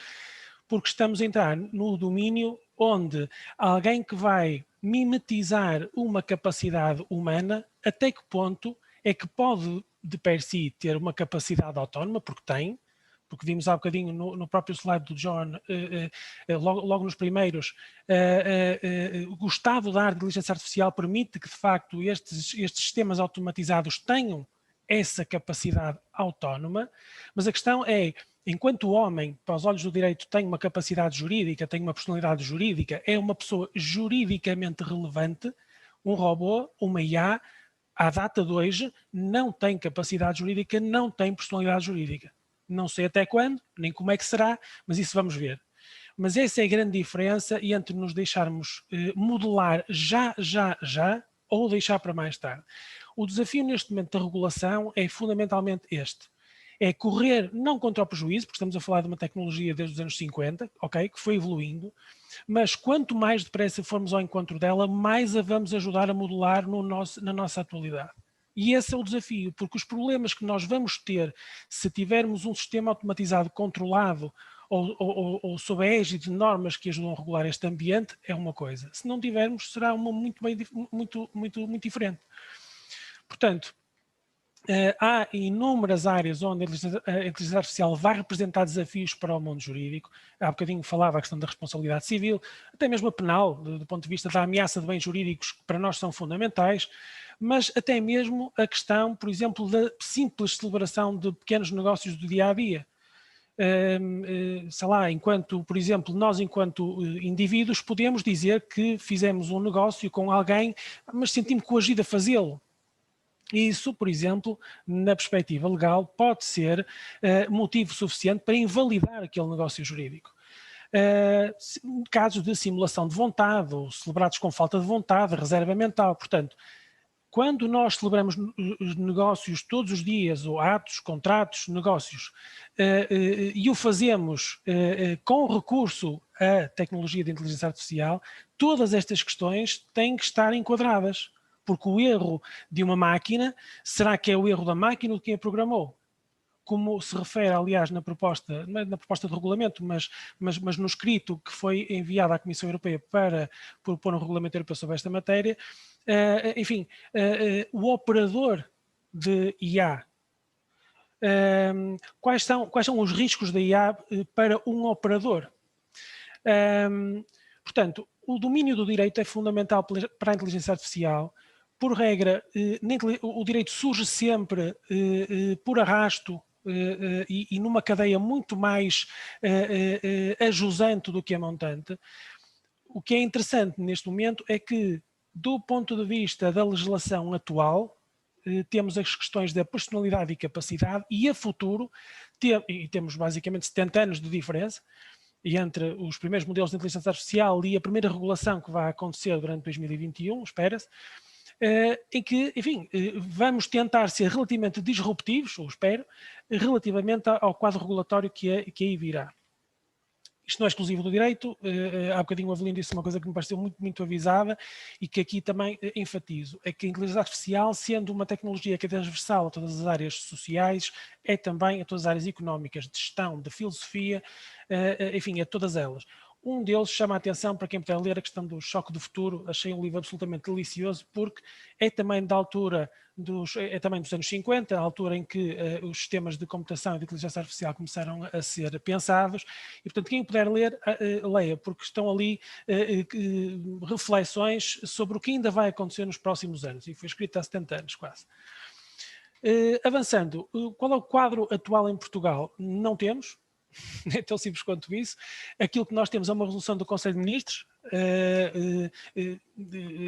porque estamos a entrar no domínio onde alguém que vai mimetizar uma capacidade humana, até que ponto é que pode, de per si, ter uma capacidade autónoma, porque tem, porque vimos há bocadinho no próprio slide do John, logo nos primeiros, o estado da arte de inteligência artificial permite que, de facto, estes sistemas automatizados tenham essa capacidade autónoma, mas a questão é, enquanto o homem, para os olhos do direito, tem uma capacidade jurídica, tem uma personalidade jurídica, é uma pessoa juridicamente relevante, um robô, uma IA, à data de hoje, não tem capacidade jurídica, não tem personalidade jurídica. Não sei até quando, nem como é que será, mas isso vamos ver. Mas essa é a grande diferença entre nos deixarmos modelar já, ou deixar para mais tarde. O desafio neste momento da regulação é fundamentalmente este. É correr não contra o prejuízo, porque estamos a falar de uma tecnologia desde os anos 50, ok, que foi evoluindo, mas quanto mais depressa formos ao encontro dela, mais a vamos ajudar a modelar na nossa atualidade. E esse é o desafio, porque os problemas que nós vamos ter se tivermos um sistema automatizado controlado ou sob a égide de normas que ajudam a regular este ambiente é uma coisa. Se não tivermos, será uma muito diferente. Portanto, há inúmeras áreas onde a inteligência artificial vai representar desafios para o mundo jurídico. Há bocadinho falava a questão da responsabilidade civil, até mesmo a penal, do ponto de vista da ameaça de bens jurídicos, que para nós são fundamentais, mas até mesmo a questão, por exemplo, da simples celebração de pequenos negócios do dia-a-dia. Sei lá, enquanto, por exemplo, nós enquanto indivíduos podemos dizer que fizemos um negócio com alguém, mas sentimos coagido a fazê-lo. Isso, por exemplo, na perspectiva legal, pode ser motivo suficiente para invalidar aquele negócio jurídico. Casos de simulação de vontade, ou celebrados com falta de vontade, reserva mental. Portanto, quando nós celebramos negócios todos os dias, ou atos, contratos, negócios, e o fazemos com recurso à tecnologia de inteligência artificial, todas estas questões têm que estar enquadradas. Porque o erro de uma máquina, será que é o erro da máquina ou de quem a programou? Como se refere, aliás, na proposta de regulamento, mas no escrito que foi enviado à Comissão Europeia para propor um regulamento europeu sobre esta matéria, enfim, o operador de IA, quais são os riscos da IA para um operador? Portanto, o domínio do direito é fundamental para a inteligência artificial. Por regra, o direito surge sempre por arrasto e numa cadeia muito mais ajusante do que a montante. O que é interessante neste momento é que, do ponto de vista da legislação atual, temos as questões da personalidade e capacidade, e a futuro, temos basicamente 70 anos de diferença entre os primeiros modelos de inteligência artificial e a primeira regulação que vai acontecer durante 2021, espera-se, em que, enfim, vamos tentar ser relativamente disruptivos, ou espero, relativamente ao quadro regulatório que aí virá. Isto não é exclusivo do direito, há bocadinho o Avelino disse uma coisa que me pareceu muito avisada e que aqui também enfatizo, é que a inteligência artificial, sendo uma tecnologia que é transversal a todas as áreas sociais, é também a todas as áreas económicas, de gestão, de filosofia, enfim, a todas elas. Um deles chama a atenção para quem puder ler a questão do choque do futuro. Achei um livro absolutamente delicioso porque é também da altura também dos anos 50, a altura em que os sistemas de computação e de inteligência artificial começaram a ser pensados e, portanto, quem puder ler, leia, porque estão ali reflexões sobre o que ainda vai acontecer nos próximos anos e foi escrito há 70 anos quase. Avançando, qual é o quadro atual em Portugal? Não temos. é tão simples quanto isso. Aquilo que nós temos é uma resolução do Conselho de Ministros,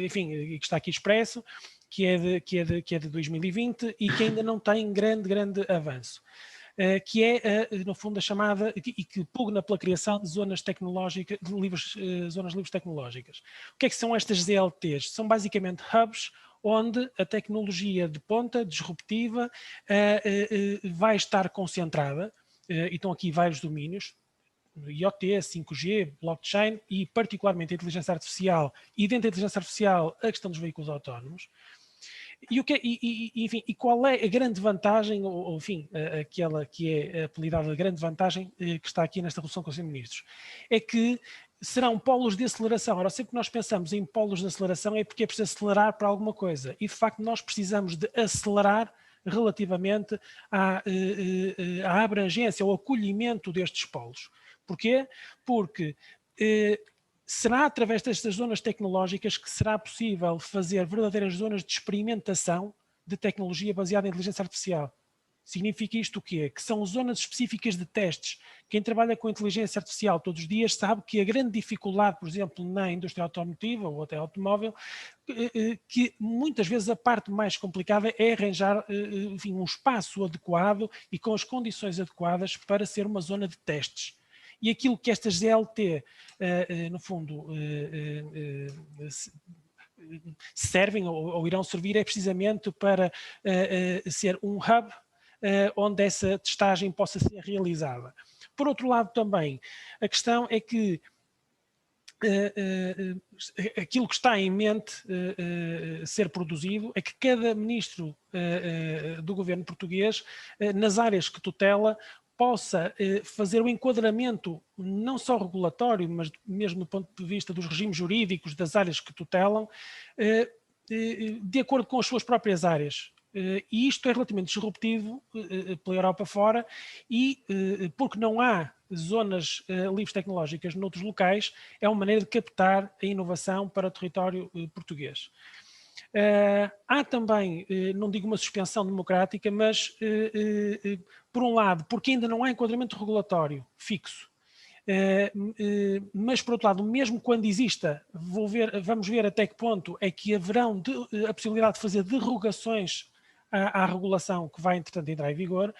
enfim, que está aqui expresso, que é de 2020 e que ainda não tem grande avanço. Que é, no fundo, a chamada, e que pugna pela criação de zonas tecnológicas, zonas livres tecnológicas. O que é que são estas ZLTs? São basicamente hubs onde a tecnologia de ponta, disruptiva, vai estar concentrada, e estão aqui vários domínios, IoT, 5G, blockchain e particularmente a inteligência artificial, e dentro da inteligência artificial a questão dos veículos autónomos. Enfim, e qual é a grande vantagem, ou enfim, aquela que é apelidada a grande vantagem que está aqui nesta resolução do Conselho de Ministros? É que serão polos de aceleração. Ora, sempre que nós pensamos em polos de aceleração é porque é preciso acelerar para alguma coisa. E, de facto, nós precisamos de acelerar relativamente à abrangência, ao acolhimento destes polos. Porquê? Porque será através destas zonas tecnológicas que será possível fazer verdadeiras zonas de experimentação de tecnologia baseada em inteligência artificial. Significa isto o quê? Que são zonas específicas de testes. Quem trabalha com inteligência artificial todos os dias sabe que a grande dificuldade, por exemplo, na indústria automotiva ou até automóvel, que muitas vezes a parte mais complicada é arranjar, enfim, um espaço adequado e com as condições adequadas para ser uma zona de testes. E aquilo que estas ZLT, no fundo, servem ou irão servir é precisamente para ser um hub onde essa testagem possa ser realizada. Por outro lado também, a questão é que aquilo que está em mente ser produzido é que cada ministro do governo português, nas áreas que tutela, possa fazer o enquadramento não só regulatório, mas mesmo do ponto de vista dos regimes jurídicos das áreas que tutelam, de acordo com as suas próprias áreas. E isto é relativamente disruptivo pela Europa fora e porque não há zonas livres tecnológicas noutros locais, é uma maneira de captar a inovação para o território português. Há também, não digo uma suspensão democrática, mas por um lado, porque ainda não há enquadramento regulatório fixo, mas por outro lado, mesmo quando exista, vamos ver até que ponto é que haverão a possibilidade de fazer derrogações à regulação que vai, entretanto, entrar em vigor,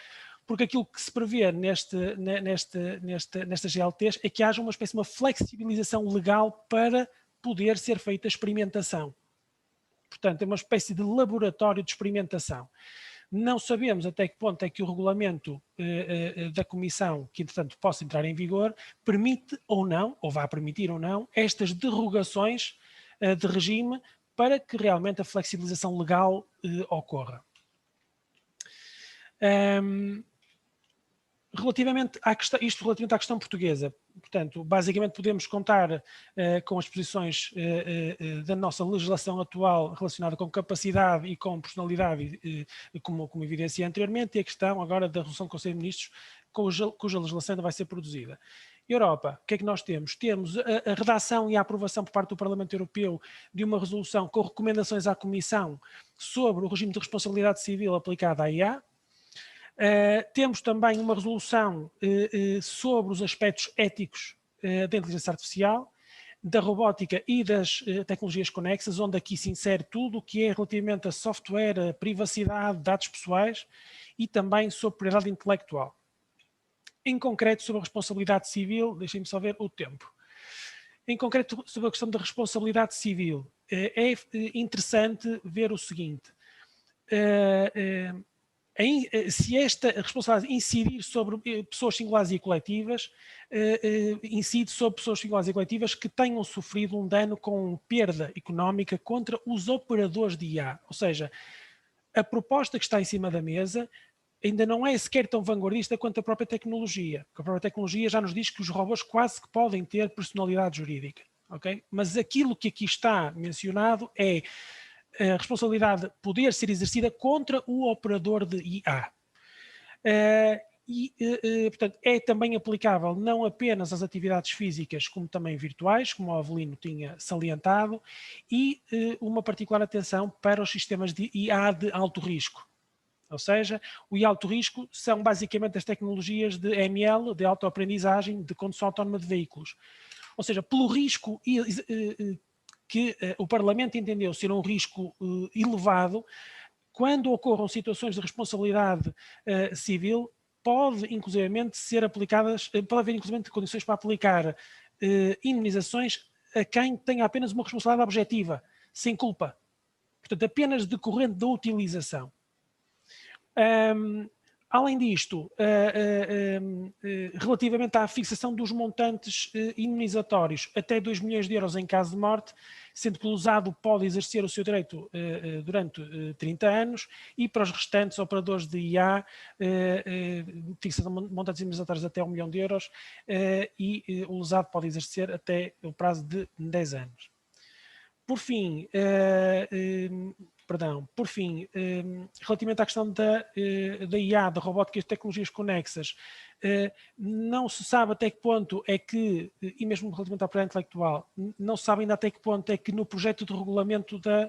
porque aquilo que se prevê nestas GLTs é que haja uma espécie de uma flexibilização legal para poder ser feita a experimentação. Portanto, é uma espécie de laboratório de experimentação. Não sabemos até que ponto é que o regulamento da Comissão, que entretanto possa entrar em vigor, permite ou não, ou vai permitir ou não, estas derrogações de regime para que realmente a flexibilização legal ocorra. Relativamente à questão portuguesa, portanto, basicamente podemos contar com as posições da nossa legislação atual relacionada com capacidade e com personalidade, como evidenciei anteriormente, e a questão agora da resolução do Conselho de Ministros, cuja legislação ainda vai ser produzida. Europa, o que é que nós temos? Temos a redação e a aprovação por parte do Parlamento Europeu de uma resolução com recomendações à Comissão sobre o regime de responsabilidade civil aplicado à IA. Temos também uma resolução sobre os aspectos éticos da inteligência artificial, da robótica e das tecnologias conexas, onde aqui se insere tudo o que é relativamente a software, a privacidade, dados pessoais e também sobre propriedade intelectual. Em concreto, sobre a responsabilidade civil, deixem-me só ver o tempo. Em concreto, sobre a questão da responsabilidade civil, é interessante ver o seguinte. Se esta responsabilidade incidir sobre pessoas singulares e coletivas, incide sobre pessoas singulares e coletivas que tenham sofrido um dano com perda económica contra os operadores de IA. Ou seja, a proposta que está em cima da mesa ainda não é sequer tão vanguardista quanto a própria tecnologia. Porque a própria tecnologia já nos diz que os robôs quase que podem ter personalidade jurídica. Okay? Mas aquilo que aqui está mencionado é a responsabilidade poder ser exercida contra o operador de IA. Portanto, é também aplicável não apenas às atividades físicas, como também virtuais, como o Avelino tinha salientado, e uma particular atenção para os sistemas de IA de alto risco. Ou seja, o e alto risco são basicamente as tecnologias de ML, de autoaprendizagem, de condução autónoma de veículos. Ou seja, pelo risco que o Parlamento entendeu ser um risco elevado, quando ocorram situações de responsabilidade civil, pode inclusivamente ser aplicadas, pode haver inclusivamente condições para aplicar indemnizações a quem tenha apenas uma responsabilidade objetiva, sem culpa. Portanto, apenas decorrente da utilização. Além disto, relativamente à fixação dos montantes indemnizatórios até 2 milhões de euros em caso de morte, sendo que o usado pode exercer o seu direito durante 30 anos e para os restantes operadores de IA, fixação de montantes indemnizatórios até 1 milhão de euros e o usado pode exercer até o prazo de 10 anos. Por fim, relativamente à questão da IA, da robótica e tecnologias conexas, não se sabe até que ponto é que, e mesmo relativamente à propriedade intelectual, não se sabe ainda até que ponto é que no projeto de regulamento da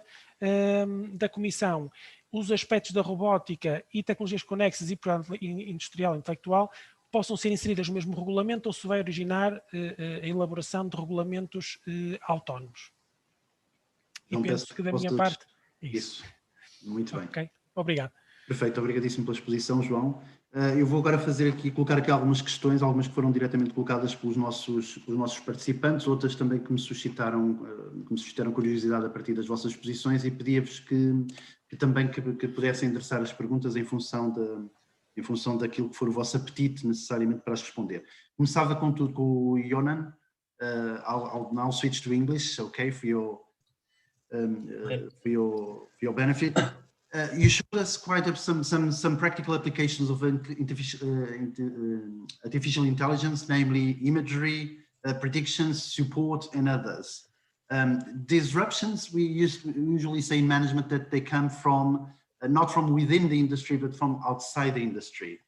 Comissão os aspectos da robótica e tecnologias conexas e propriedade industrial e intelectual possam ser inseridas no mesmo regulamento ou se vai originar a elaboração de regulamentos autónomos. E penso que da minha parte é isso. Muito bem. Ok, obrigado. Perfeito, obrigadíssimo pela exposição, João. Eu vou agora colocar aqui algumas questões, algumas que foram diretamente colocadas pelos nossos participantes, outras também que me suscitaram curiosidade a partir das vossas exposições, e pedia-vos que pudessem endereçar as perguntas em função daquilo que for o vosso apetite necessariamente para as responder. Começava com o Yonan. I'll now switch to English, okay, for your benefit. You showed us quite some practical applications of artificial intelligence, namely imagery, predictions, support, and others. Disruptions, we usually say in management that they come from not from within the industry, but from outside the industry.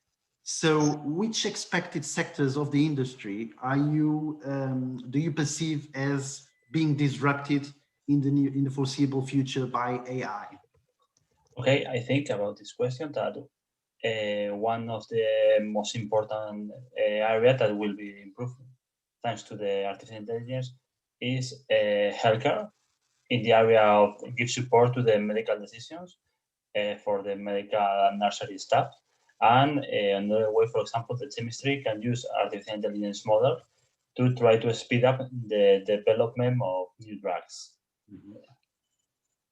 So, which expected sectors of the industry do you perceive as being disrupted in the foreseeable future by AI? Okay, I think about this question that one of the most important areas that will be improved thanks to the artificial intelligence is healthcare, in the area of give support to the medical decisions for the medical nursery staff. And another way, for example, the chemistry can use artificial intelligence model to try to speed up the development of new drugs. Mm-hmm.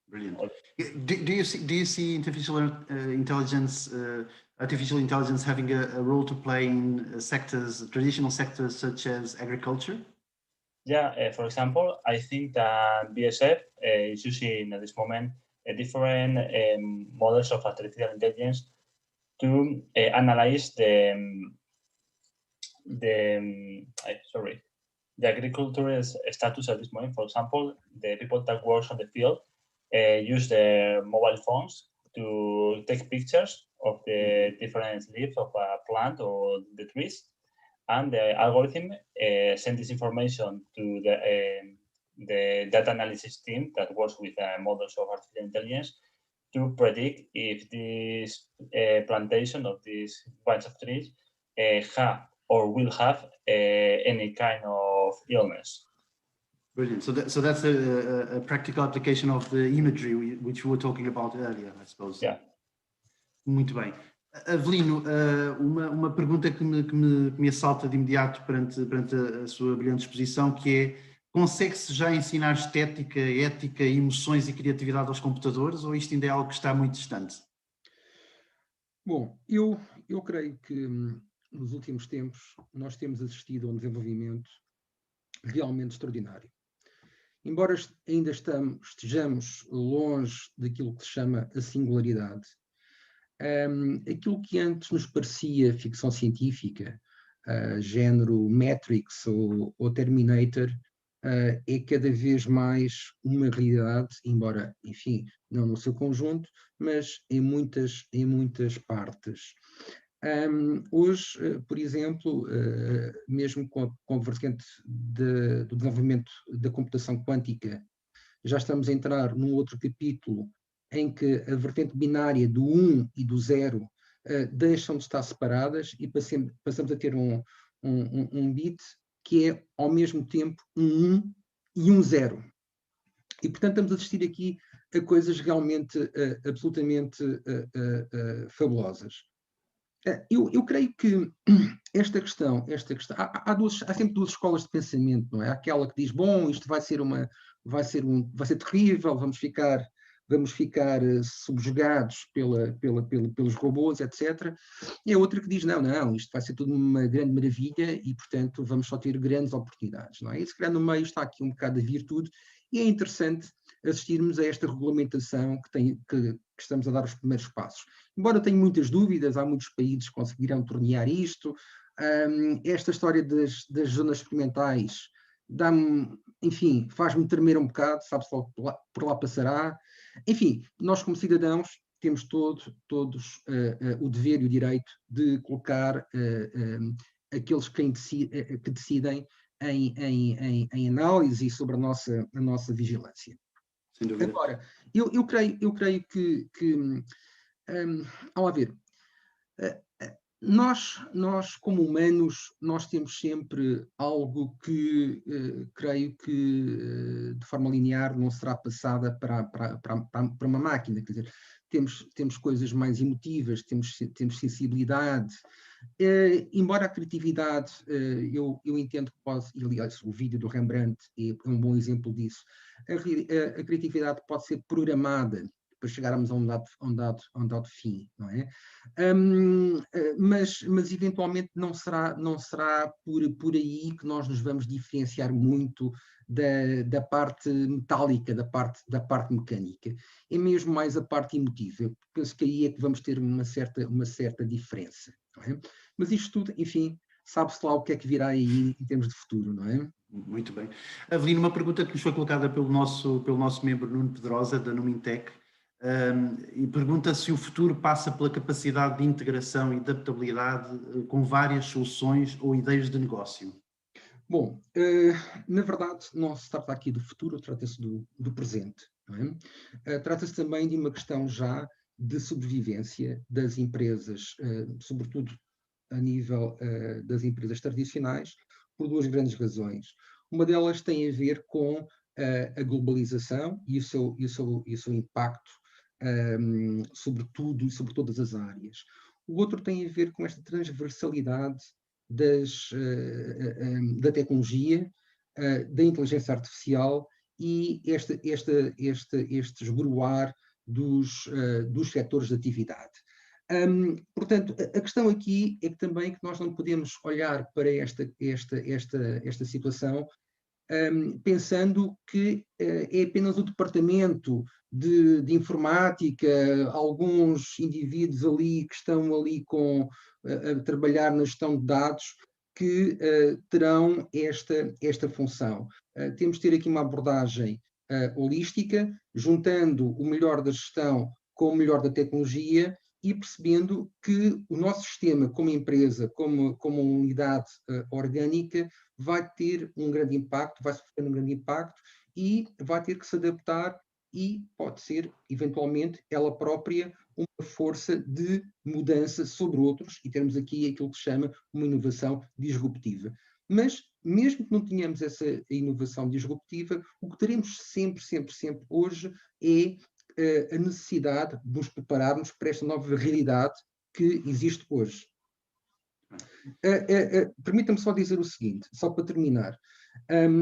Brilliant. Do you see artificial intelligence having a role to play in traditional sectors such as agriculture? Yeah, for example, I think that BSF is using at this moment different models of artificial intelligence to analyze the agricultural status at this moment. For example, the people that work on the field use their mobile phones to take pictures of the different leaves of a plant or the trees, and the algorithm sends this information to the data analysis team that works with models of artificial intelligence to predict if this plantation of this bunch of trees have or will have any kind of illness. Brilliant. So that's a practical application of the imagery which we were talking about earlier, I suppose. Yeah. Muito bem. Avelino, uma pergunta que me assalta de imediato perante a sua brilhante exposição, que é: consegue-se já ensinar estética, ética, emoções e criatividade aos computadores, ou isto ainda é algo que está muito distante? Bom, eu creio que nos últimos tempos nós temos assistido a um desenvolvimento realmente extraordinário. Embora ainda estejamos longe daquilo que se chama a singularidade, aquilo que antes nos parecia ficção científica, género Matrix ou Terminator, é cada vez mais uma realidade, embora, enfim, não no seu conjunto, mas em muitas partes. Hoje, por exemplo, mesmo com a vertente do desenvolvimento da computação quântica, já estamos a entrar num outro capítulo em que a vertente binária do 1 e do 0 deixam de estar separadas e passamos a ter um bit que é ao mesmo tempo um 1 e um 0. E, portanto, estamos a assistir aqui a coisas realmente absolutamente fabulosas. Eu creio que esta questão há sempre duas escolas de pensamento, não é? Há aquela que diz, bom, isto vai ser terrível, vamos ficar subjugados pelos robôs, etc. E a outra que diz, não, isto vai ser tudo uma grande maravilha e, portanto, vamos só ter grandes oportunidades, não é? E se calhar no meio está aqui um bocado a virtude e é interessante assistirmos a esta regulamentação que estamos a dar os primeiros passos. Embora tenha muitas dúvidas, há muitos países que conseguirão tornear isto. Esta história das zonas experimentais dá-me, enfim, faz-me tremer um bocado, sabe-se logo por lá passará. Enfim, nós como cidadãos temos todos o dever e o direito de colocar aqueles que decidem em análise sobre a nossa vigilância. Sem dúvida. Agora, eu creio que vamos lá ver, nós como humanos, nós temos sempre algo que creio que de forma linear não será passada para uma máquina, quer dizer, temos coisas mais emotivas, temos sensibilidade, embora a criatividade, eu entendo que pode, e aliás o vídeo do Rembrandt é um bom exemplo disso, a criatividade pode ser programada para chegarmos a um dado fim, não é? Mas eventualmente não será por aí que nós nos vamos diferenciar muito da parte metálica, da parte mecânica. É mesmo mais a parte emotiva. Eu penso que aí é que vamos ter uma certa diferença, não é? Mas isto tudo, enfim, sabe-se lá o que é que virá aí em termos de futuro, não é? Muito bem. Avelino, uma pergunta que nos foi colocada pelo nosso membro Nuno Pedrosa, da Numintec, e pergunta se o futuro passa pela capacidade de integração e adaptabilidade com várias soluções ou ideias de negócio. Bom, na verdade não se trata aqui do futuro, trata-se do presente, não é? Trata-se também de uma questão já de sobrevivência das empresas, sobretudo a nível das empresas tradicionais, por duas grandes razões. Uma delas tem a ver com a globalização e o seu impacto sobre tudo e sobre todas as áreas. O outro tem a ver com esta transversalidade da tecnologia, da inteligência artificial e este esboroar dos setores de atividade. Portanto, a questão aqui é que também que nós não podemos olhar para esta situação pensando que é apenas o departamento de informática, alguns indivíduos ali que estão ali a trabalhar na gestão de dados que terão esta função. Temos de ter aqui uma abordagem holística, juntando o melhor da gestão com o melhor da tecnologia e percebendo que o nosso sistema, como empresa, como uma unidade orgânica, vai ter um grande impacto, vai sofrer um grande impacto e vai ter que se adaptar e pode ser, eventualmente, ela própria uma força de mudança sobre outros e termos aqui aquilo que se chama uma inovação disruptiva. Mas, mesmo que não tenhamos essa inovação disruptiva, o que teremos sempre hoje é a necessidade de nos prepararmos para esta nova realidade que existe hoje. Permita-me só dizer o seguinte, só para terminar.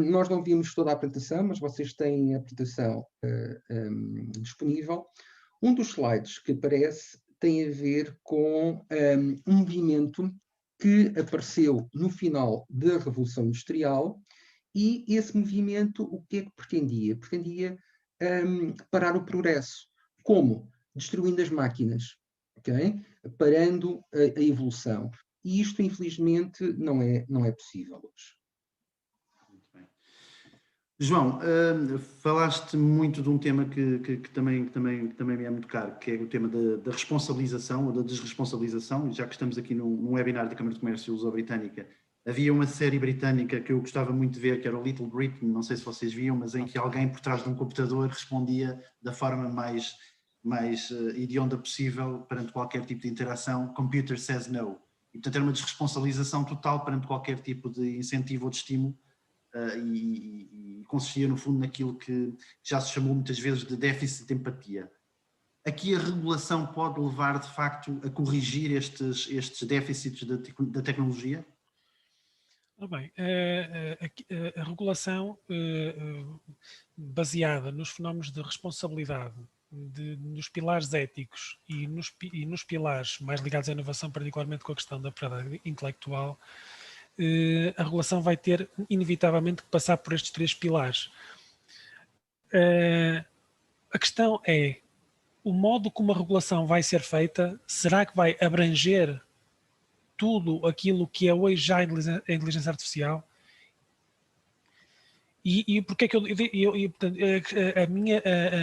Nós não vimos toda a apresentação, mas vocês têm a apresentação disponível. Um dos slides que aparece tem a ver com um movimento que apareceu no final da Revolução Industrial e esse movimento o que é que pretendia? Pretendia parar o progresso. Como? Destruindo as máquinas, okay? Parando a evolução. E isto, infelizmente, não é possível hoje. Muito bem. João, falaste muito de um tema que também me é muito caro, que é o tema da responsabilização ou da desresponsabilização, e já que estamos aqui num webinar da Câmara de Comércio Luso-Britânica, havia uma série britânica que eu gostava muito de ver, que era o Little Britain, não sei se vocês viam, mas em que alguém por trás de um computador respondia da forma mais mais hedionda possível perante qualquer tipo de interação. Computer says no. E, portanto, era uma desresponsabilização total perante qualquer tipo de incentivo ou de estímulo e consistia, no fundo, naquilo que já se chamou muitas vezes de déficit de empatia. Aqui a regulação pode levar, de facto, a corrigir estes déficits da tecnologia? Bem, a regulação baseada nos fenómenos de responsabilidade, nos pilares éticos e nos pilares mais ligados à inovação, particularmente com a questão da propriedade intelectual, a regulação vai ter inevitavelmente que passar por estes 3 pilares. A questão é, o modo como a regulação vai ser feita, será que vai abranger tudo aquilo que é hoje já a inteligência artificial? E porque é que portanto, a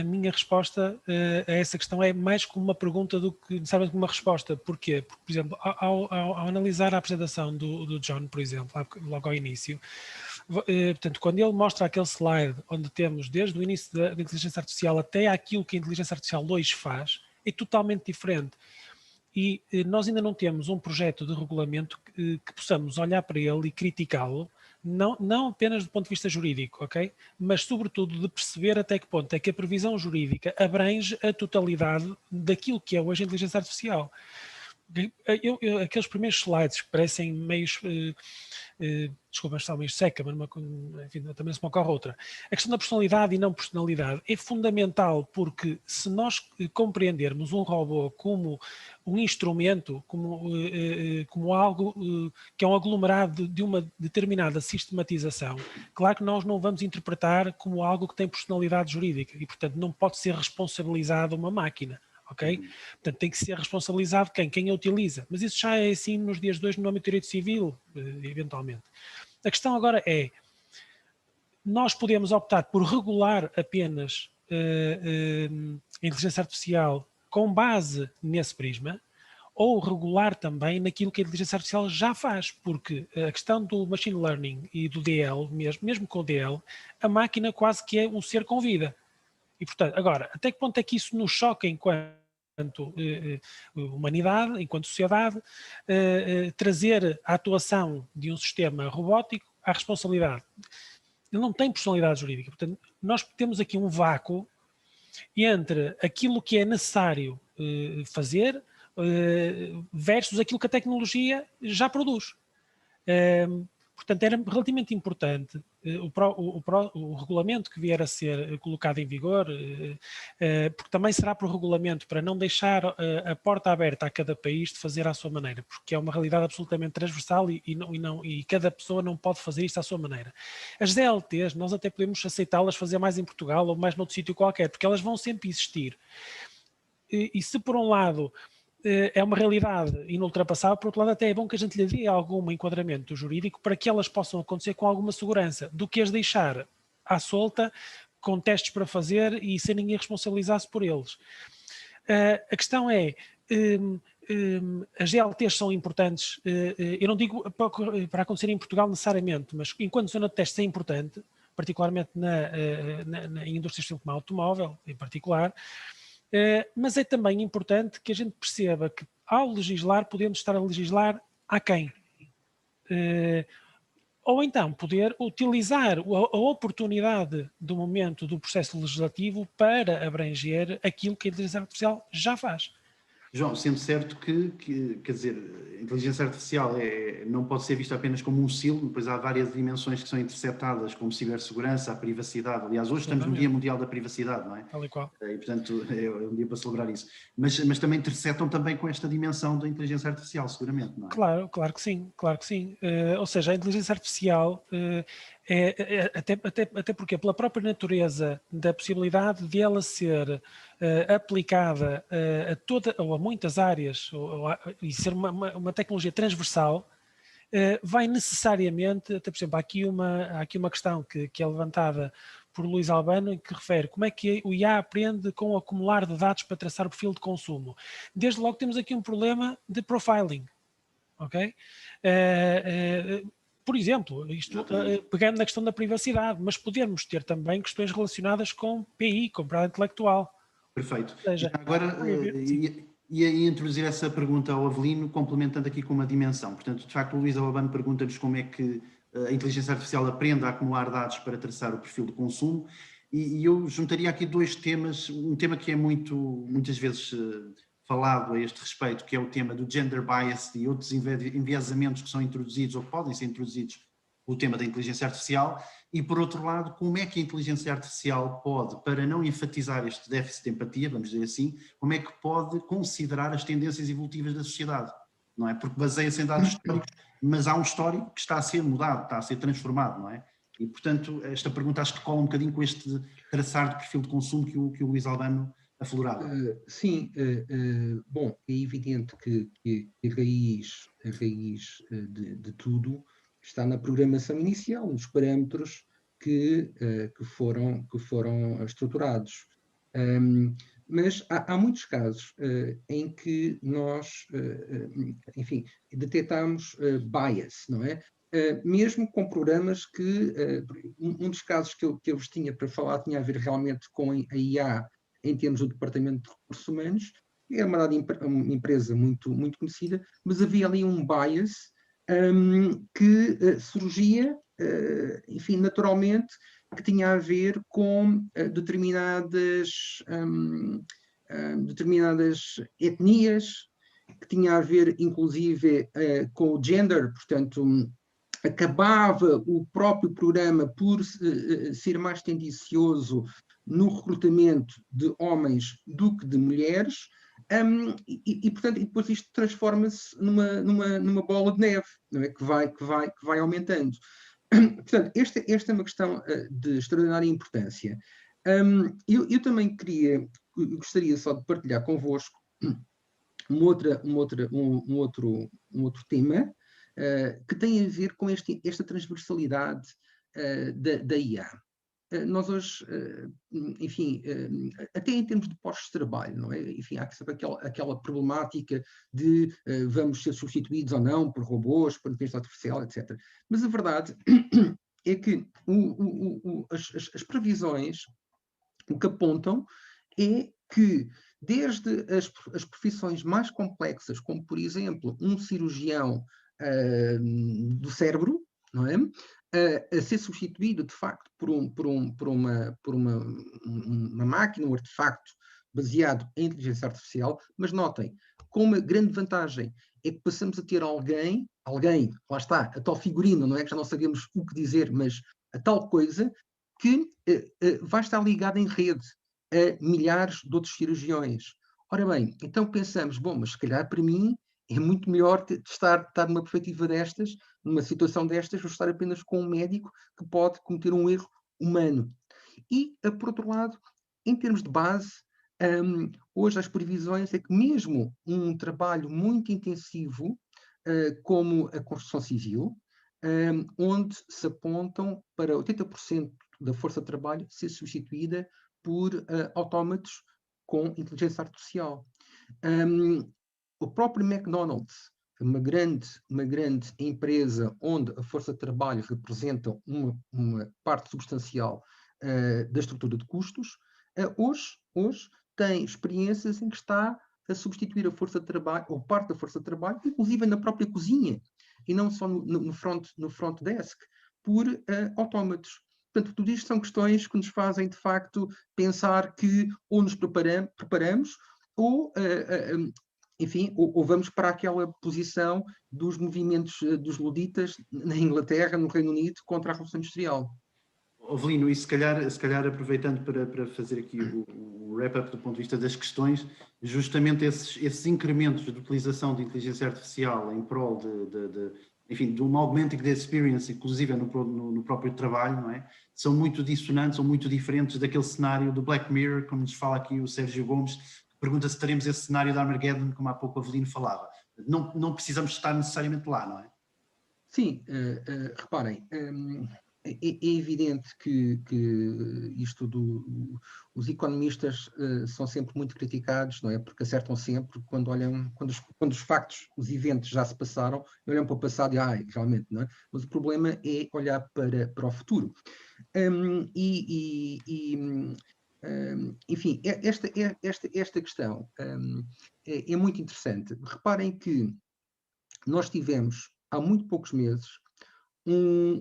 minha resposta a essa questão é mais como uma pergunta do que necessariamente como uma resposta. Porquê? Porque, por exemplo, ao analisar a apresentação do John, por exemplo, logo ao início, portanto, quando ele mostra aquele slide onde temos desde o início da inteligência artificial até aquilo que a inteligência artificial hoje faz, é totalmente diferente. E nós ainda não temos um projeto de regulamento que possamos olhar para ele e criticá-lo, não apenas do ponto de vista jurídico, ok? Mas sobretudo de perceber até que ponto é que a previsão jurídica abrange a totalidade daquilo que é hoje a inteligência artificial. Aqueles primeiros slides que parecem meios, desculpa, está meio seca, mas enfim, também se me ocorre outra. A questão da personalidade e não personalidade é fundamental, porque se nós compreendermos um robô como um instrumento, como algo que é um aglomerado de uma determinada sistematização, claro que nós não vamos interpretar como algo que tem personalidade jurídica e, portanto, não pode ser responsabilizado uma máquina. Ok? Portanto, tem que ser responsabilizado quem a utiliza. Mas isso já é assim nos dias de hoje no âmbito do direito civil, eventualmente. A questão agora é, nós podemos optar por regular apenas a inteligência artificial com base nesse prisma, ou regular também naquilo que a inteligência artificial já faz, porque a questão do machine learning e do DL, mesmo com o DL, a máquina quase que é um ser com vida. E, portanto, agora, até que ponto é que isso nos choca enquanto humanidade, enquanto sociedade, trazer a atuação de um sistema robótico à responsabilidade? Ele não tem personalidade jurídica. Portanto, nós temos aqui um vácuo entre aquilo que é necessário fazer versus aquilo que a tecnologia já produz. Portanto, era relativamente importante o regulamento que vier a ser colocado em vigor, porque também será por regulamento para não deixar a porta aberta a cada país de fazer à sua maneira, porque é uma realidade absolutamente transversal e cada pessoa não pode fazer isto à sua maneira. As DLTs, nós até podemos aceitá-las fazer mais em Portugal ou mais noutro sítio qualquer, porque elas vão sempre existir. E se por um lado é uma realidade inultrapassável, por outro lado até é bom que a gente lhe dê algum enquadramento jurídico para que elas possam acontecer com alguma segurança, do que as deixar à solta, com testes para fazer e sem ninguém responsabilizar-se por eles. A questão é, as GLTs são importantes, eu não digo para acontecer em Portugal necessariamente, mas enquanto zona de testes é importante, particularmente na indústria como a automóvel, em particular, mas é também importante que a gente perceba que ao legislar podemos estar a legislar a quem? Ou então poder utilizar a oportunidade do momento do processo legislativo para abranger aquilo que a inteligência artificial já faz. João, sendo certo que quer dizer, a inteligência artificial não pode ser vista apenas como um silo, depois há várias dimensões que são interceptadas, como cibersegurança, a privacidade. Aliás, hoje estamos no Dia Mundial da Privacidade, não é? Tal e qual. E, portanto, é um dia para celebrar isso. Mas também interceptam também com esta dimensão da inteligência artificial, seguramente, não é? Claro que sim, claro que sim. Ou seja, a inteligência artificial até porque pela própria natureza da possibilidade de ela ser aplicada a toda ou a muitas áreas e ser uma tecnologia transversal, vai necessariamente, até por exemplo, há aqui uma questão que é levantada por Luís Albano, que refere como é que o IA aprende com o acumular de dados para traçar o perfil de consumo. Desde logo temos aqui um problema de profiling, ok? Por exemplo, isto pegando na questão da privacidade, mas podemos ter também questões relacionadas com PI, com propriedade intelectual. Perfeito. Seja, Agora, ia introduzir essa pergunta ao Avelino, complementando aqui com uma dimensão. Portanto, de facto, o Luís Albano pergunta-nos como é que a inteligência artificial aprende a acumular dados para traçar o perfil de consumo, e eu juntaria aqui dois temas, um tema que é muitas vezes falado a este respeito, que é o tema do gender bias e outros enviesamentos que são introduzidos ou que podem ser introduzidos o tema da inteligência artificial, e por outro lado, como é que a inteligência artificial pode, para não enfatizar este déficit de empatia, vamos dizer assim, como é que pode considerar as tendências evolutivas da sociedade, não é? Porque baseia-se em dados históricos, mas há um histórico que está a ser mudado, está a ser transformado, não é? E, portanto, esta pergunta acho que cola um bocadinho com este traçar de perfil de consumo que o Luís Albano aflorava. Sim, bom, é evidente que a raiz de tudo está na programação inicial, nos parâmetros que foram estruturados. Mas há muitos casos em que nós, enfim, detectamos bias, não é? Mesmo com programas que, um dos casos que eu vos tinha para falar tinha a ver realmente com a IA em termos do Departamento de Recursos Humanos, era uma empresa muito, muito conhecida, mas havia ali um bias que surgia, enfim, naturalmente, que tinha a ver com determinadas etnias, que tinha a ver, inclusive, com o gender, portanto, acabava o próprio programa por ser mais tendencioso no recrutamento de homens do que de mulheres, portanto, e depois isto transforma-se numa bola de neve, não é? que vai aumentando. Portanto, esta é uma questão de extraordinária importância. Eu também gostaria só de partilhar convosco um outro tema que tem a ver com esta transversalidade da IA. Nós hoje, enfim, até em termos de postos de trabalho, não é? Enfim, há sempre aquela problemática de vamos ser substituídos ou não por robôs, por inteligência artificial, etc. Mas a verdade é que as previsões, o que apontam é que desde as profissões mais complexas, como por exemplo um cirurgião do cérebro, não é? A ser substituído de facto por uma máquina, um artefacto baseado em inteligência artificial, mas notem, com uma grande vantagem, é que passamos a ter alguém, lá está, a tal figurino, não é? Que já não sabemos o que dizer, mas a tal coisa que vai estar ligada em rede a milhares de outros cirurgiões. Ora bem, então pensamos, bom, mas se calhar para mim é muito melhor estar numa perspectiva destas, numa situação destas, ou estar apenas com um médico que pode cometer um erro humano. E, por outro lado, em termos de base, hoje as previsões é que mesmo um trabalho muito intensivo, como a construção civil, onde se apontam para 80% da força de trabalho ser substituída por autómatos com inteligência artificial. O próprio McDonald's, uma grande empresa onde a força de trabalho representa uma parte substancial da estrutura de custos, hoje tem experiências em que está a substituir a força de trabalho, ou parte da força de trabalho, inclusive na própria cozinha, e não só no front desk, por autómatos. Portanto, tudo isto são questões que nos fazem, de facto, pensar que ou nos preparamos ou enfim, ou vamos para aquela posição dos movimentos dos luditas na Inglaterra, no Reino Unido, contra a Revolução Industrial. Avelino, e se calhar aproveitando para fazer aqui o wrap-up do ponto de vista das questões, justamente esses incrementos de utilização de inteligência artificial em prol enfim, de uma augmenting the experience, inclusive no próprio trabalho, não é? São muito dissonantes, são muito diferentes daquele cenário do Black Mirror, como nos fala aqui o Sérgio Gomes, pergunta se teremos esse cenário da Armageddon, como há pouco o Avelino falava. Não precisamos estar necessariamente lá, não é? Sim, reparem, é evidente que os economistas são sempre muito criticados, não é? Porque acertam sempre quando os factos, os eventos já se passaram, olham para o passado e realmente, não é? Mas o problema é olhar para o futuro. Enfim, esta questão é muito interessante. Reparem que nós tivemos, há muito poucos meses,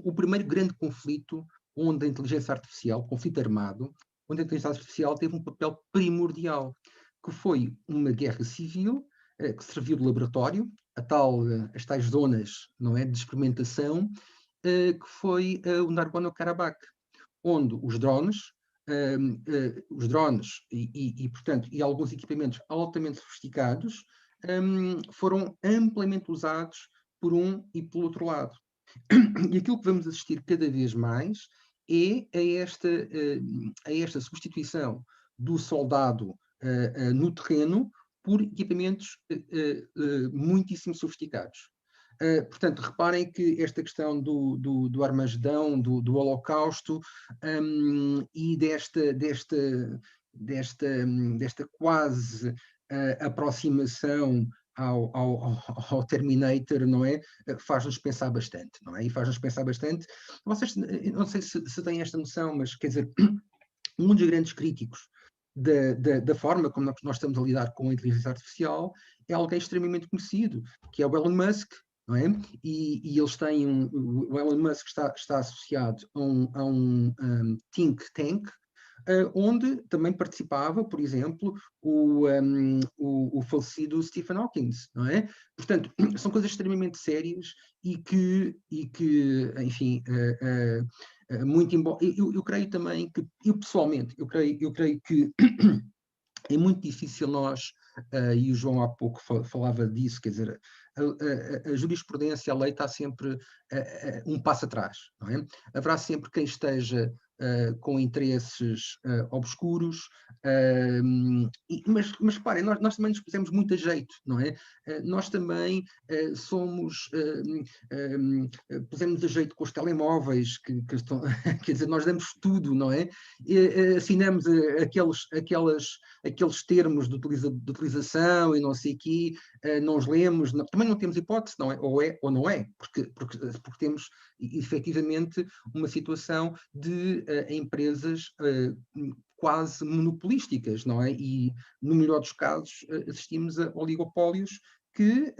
o primeiro grande conflito onde a inteligência artificial, conflito armado, onde a inteligência artificial teve um papel primordial, que foi uma guerra civil que serviu de laboratório, as tais zonas, não é, de experimentação, que foi o Nagorno-Karabakh, onde os drones portanto, e alguns equipamentos altamente sofisticados foram amplamente usados por um e pelo outro lado. E aquilo que vamos assistir cada vez mais é a esta substituição do soldado no terreno por equipamentos muitíssimo sofisticados. Portanto, reparem que esta questão do Armagedão, do Holocausto e desta quase aproximação ao Terminator, não é? Faz-nos pensar bastante, não é? E faz-nos pensar bastante. Vocês, não sei se têm esta noção, mas quer dizer, um dos grandes críticos da forma como nós estamos a lidar com a inteligência artificial é alguém extremamente conhecido, que é o Elon Musk, não é? E eles têm o Elon Musk está associado a um think tank, onde também participava, por exemplo, o falecido Stephen Hawking, não é? Portanto, são coisas extremamente sérias e que enfim, muito embora... Eu creio também que, pessoalmente, eu creio que é muito difícil nós, e o João há pouco falava disso, quer dizer, a jurisprudência, a lei está sempre um passo atrás, não é? Haverá sempre quem esteja com interesses obscuros, mas reparem, nós também nos pusemos muito a jeito, não é? Nós também pusemos a jeito com os telemóveis, que estão, quer dizer, nós damos tudo, não é? Assinamos aqueles termos de utilização e não sei o quê, não os lemos, também não temos hipótese, não é? Ou é ou não é, porque temos efetivamente uma situação de empresas quase monopolísticas, não é? E, no melhor dos casos, assistimos a oligopólios que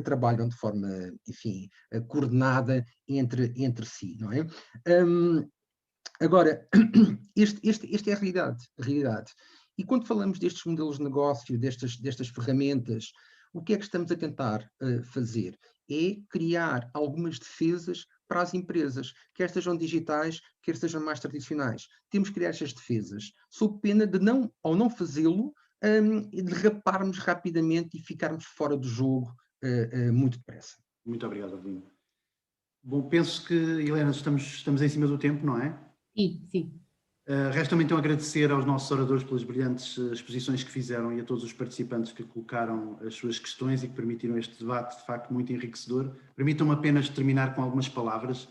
trabalham de forma, enfim, coordenada entre si, não é? Agora, esta é a realidade. E quando falamos destes modelos de negócio, destas ferramentas, o que é que estamos a tentar fazer? É criar algumas defesas para as empresas, quer sejam digitais, quer sejam mais tradicionais. Temos que criar estas defesas, sob pena de, ao não fazê-lo, derraparmos rapidamente e ficarmos fora do jogo muito depressa. Muito obrigado, Avelino. Bom, penso que, Helena, estamos em cima do tempo, não é? Sim. Resta-me então agradecer aos nossos oradores pelas brilhantes exposições que fizeram e a todos os participantes que colocaram as suas questões e que permitiram este debate de facto muito enriquecedor. Permitam-me apenas terminar com algumas palavras,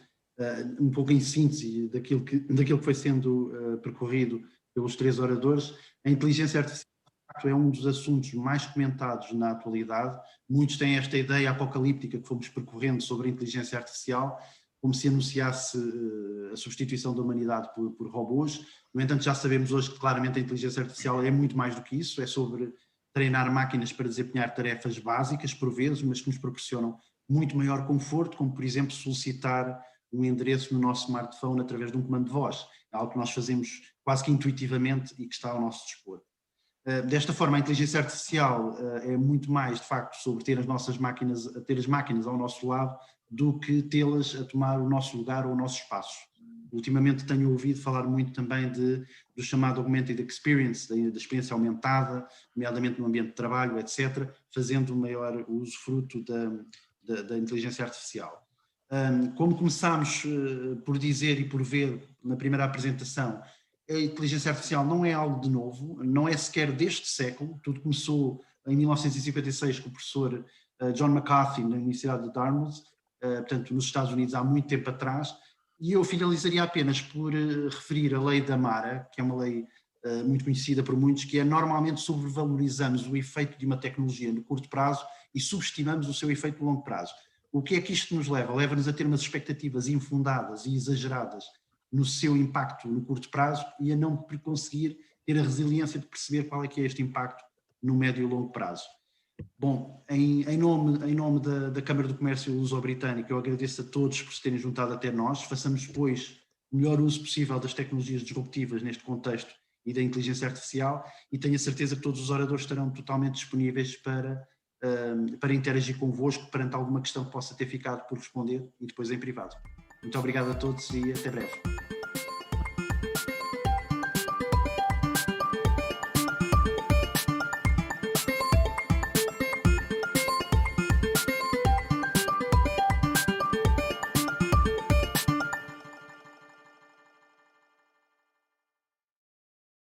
um pouco em síntese daquilo que foi sendo percorrido pelos três oradores. A inteligência artificial de facto é um dos assuntos mais comentados na atualidade. Muitos têm esta ideia apocalíptica que fomos percorrendo sobre a inteligência artificial, como se anunciasse a substituição da humanidade por robôs. No entanto, já sabemos hoje que claramente a inteligência artificial é muito mais do que isso, é sobre treinar máquinas para desempenhar tarefas básicas, por vezes, mas que nos proporcionam muito maior conforto, como, por exemplo, solicitar um endereço no nosso smartphone através de um comando de voz. É algo que nós fazemos quase que intuitivamente e que está ao nosso dispor. Desta forma, a inteligência artificial é muito mais, de facto, sobre ter as máquinas ao nosso lado, do que tê-las a tomar o nosso lugar ou o nosso espaço. Ultimamente tenho ouvido falar muito também do chamado Augmented Experience, da experiência aumentada, nomeadamente no ambiente de trabalho, etc., fazendo maior usufruto da inteligência artificial. Como começámos por dizer e por ver na primeira apresentação, a inteligência artificial não é algo de novo, não é sequer deste século, tudo começou em 1956 com o professor John McCarthy na Universidade de Dartmouth, portanto nos Estados Unidos há muito tempo atrás, e eu finalizaria apenas por referir a lei da Mara, que é uma lei muito conhecida por muitos, que é normalmente sobrevalorizamos o efeito de uma tecnologia no curto prazo e subestimamos o seu efeito no longo prazo. O que é que isto nos leva? Leva-nos a ter umas expectativas infundadas e exageradas no seu impacto no curto prazo e a não conseguir ter a resiliência de perceber qual é que é este impacto no médio e longo prazo. Bom, em nome da Câmara do Comércio Luso-Britânica, eu agradeço a todos por se terem juntado até nós. Façamos, pois, o melhor uso possível das tecnologias disruptivas neste contexto e da inteligência artificial, e tenho a certeza que todos os oradores estarão totalmente disponíveis para interagir convosco perante alguma questão que possa ter ficado por responder e depois em privado. Muito obrigado a todos e até breve.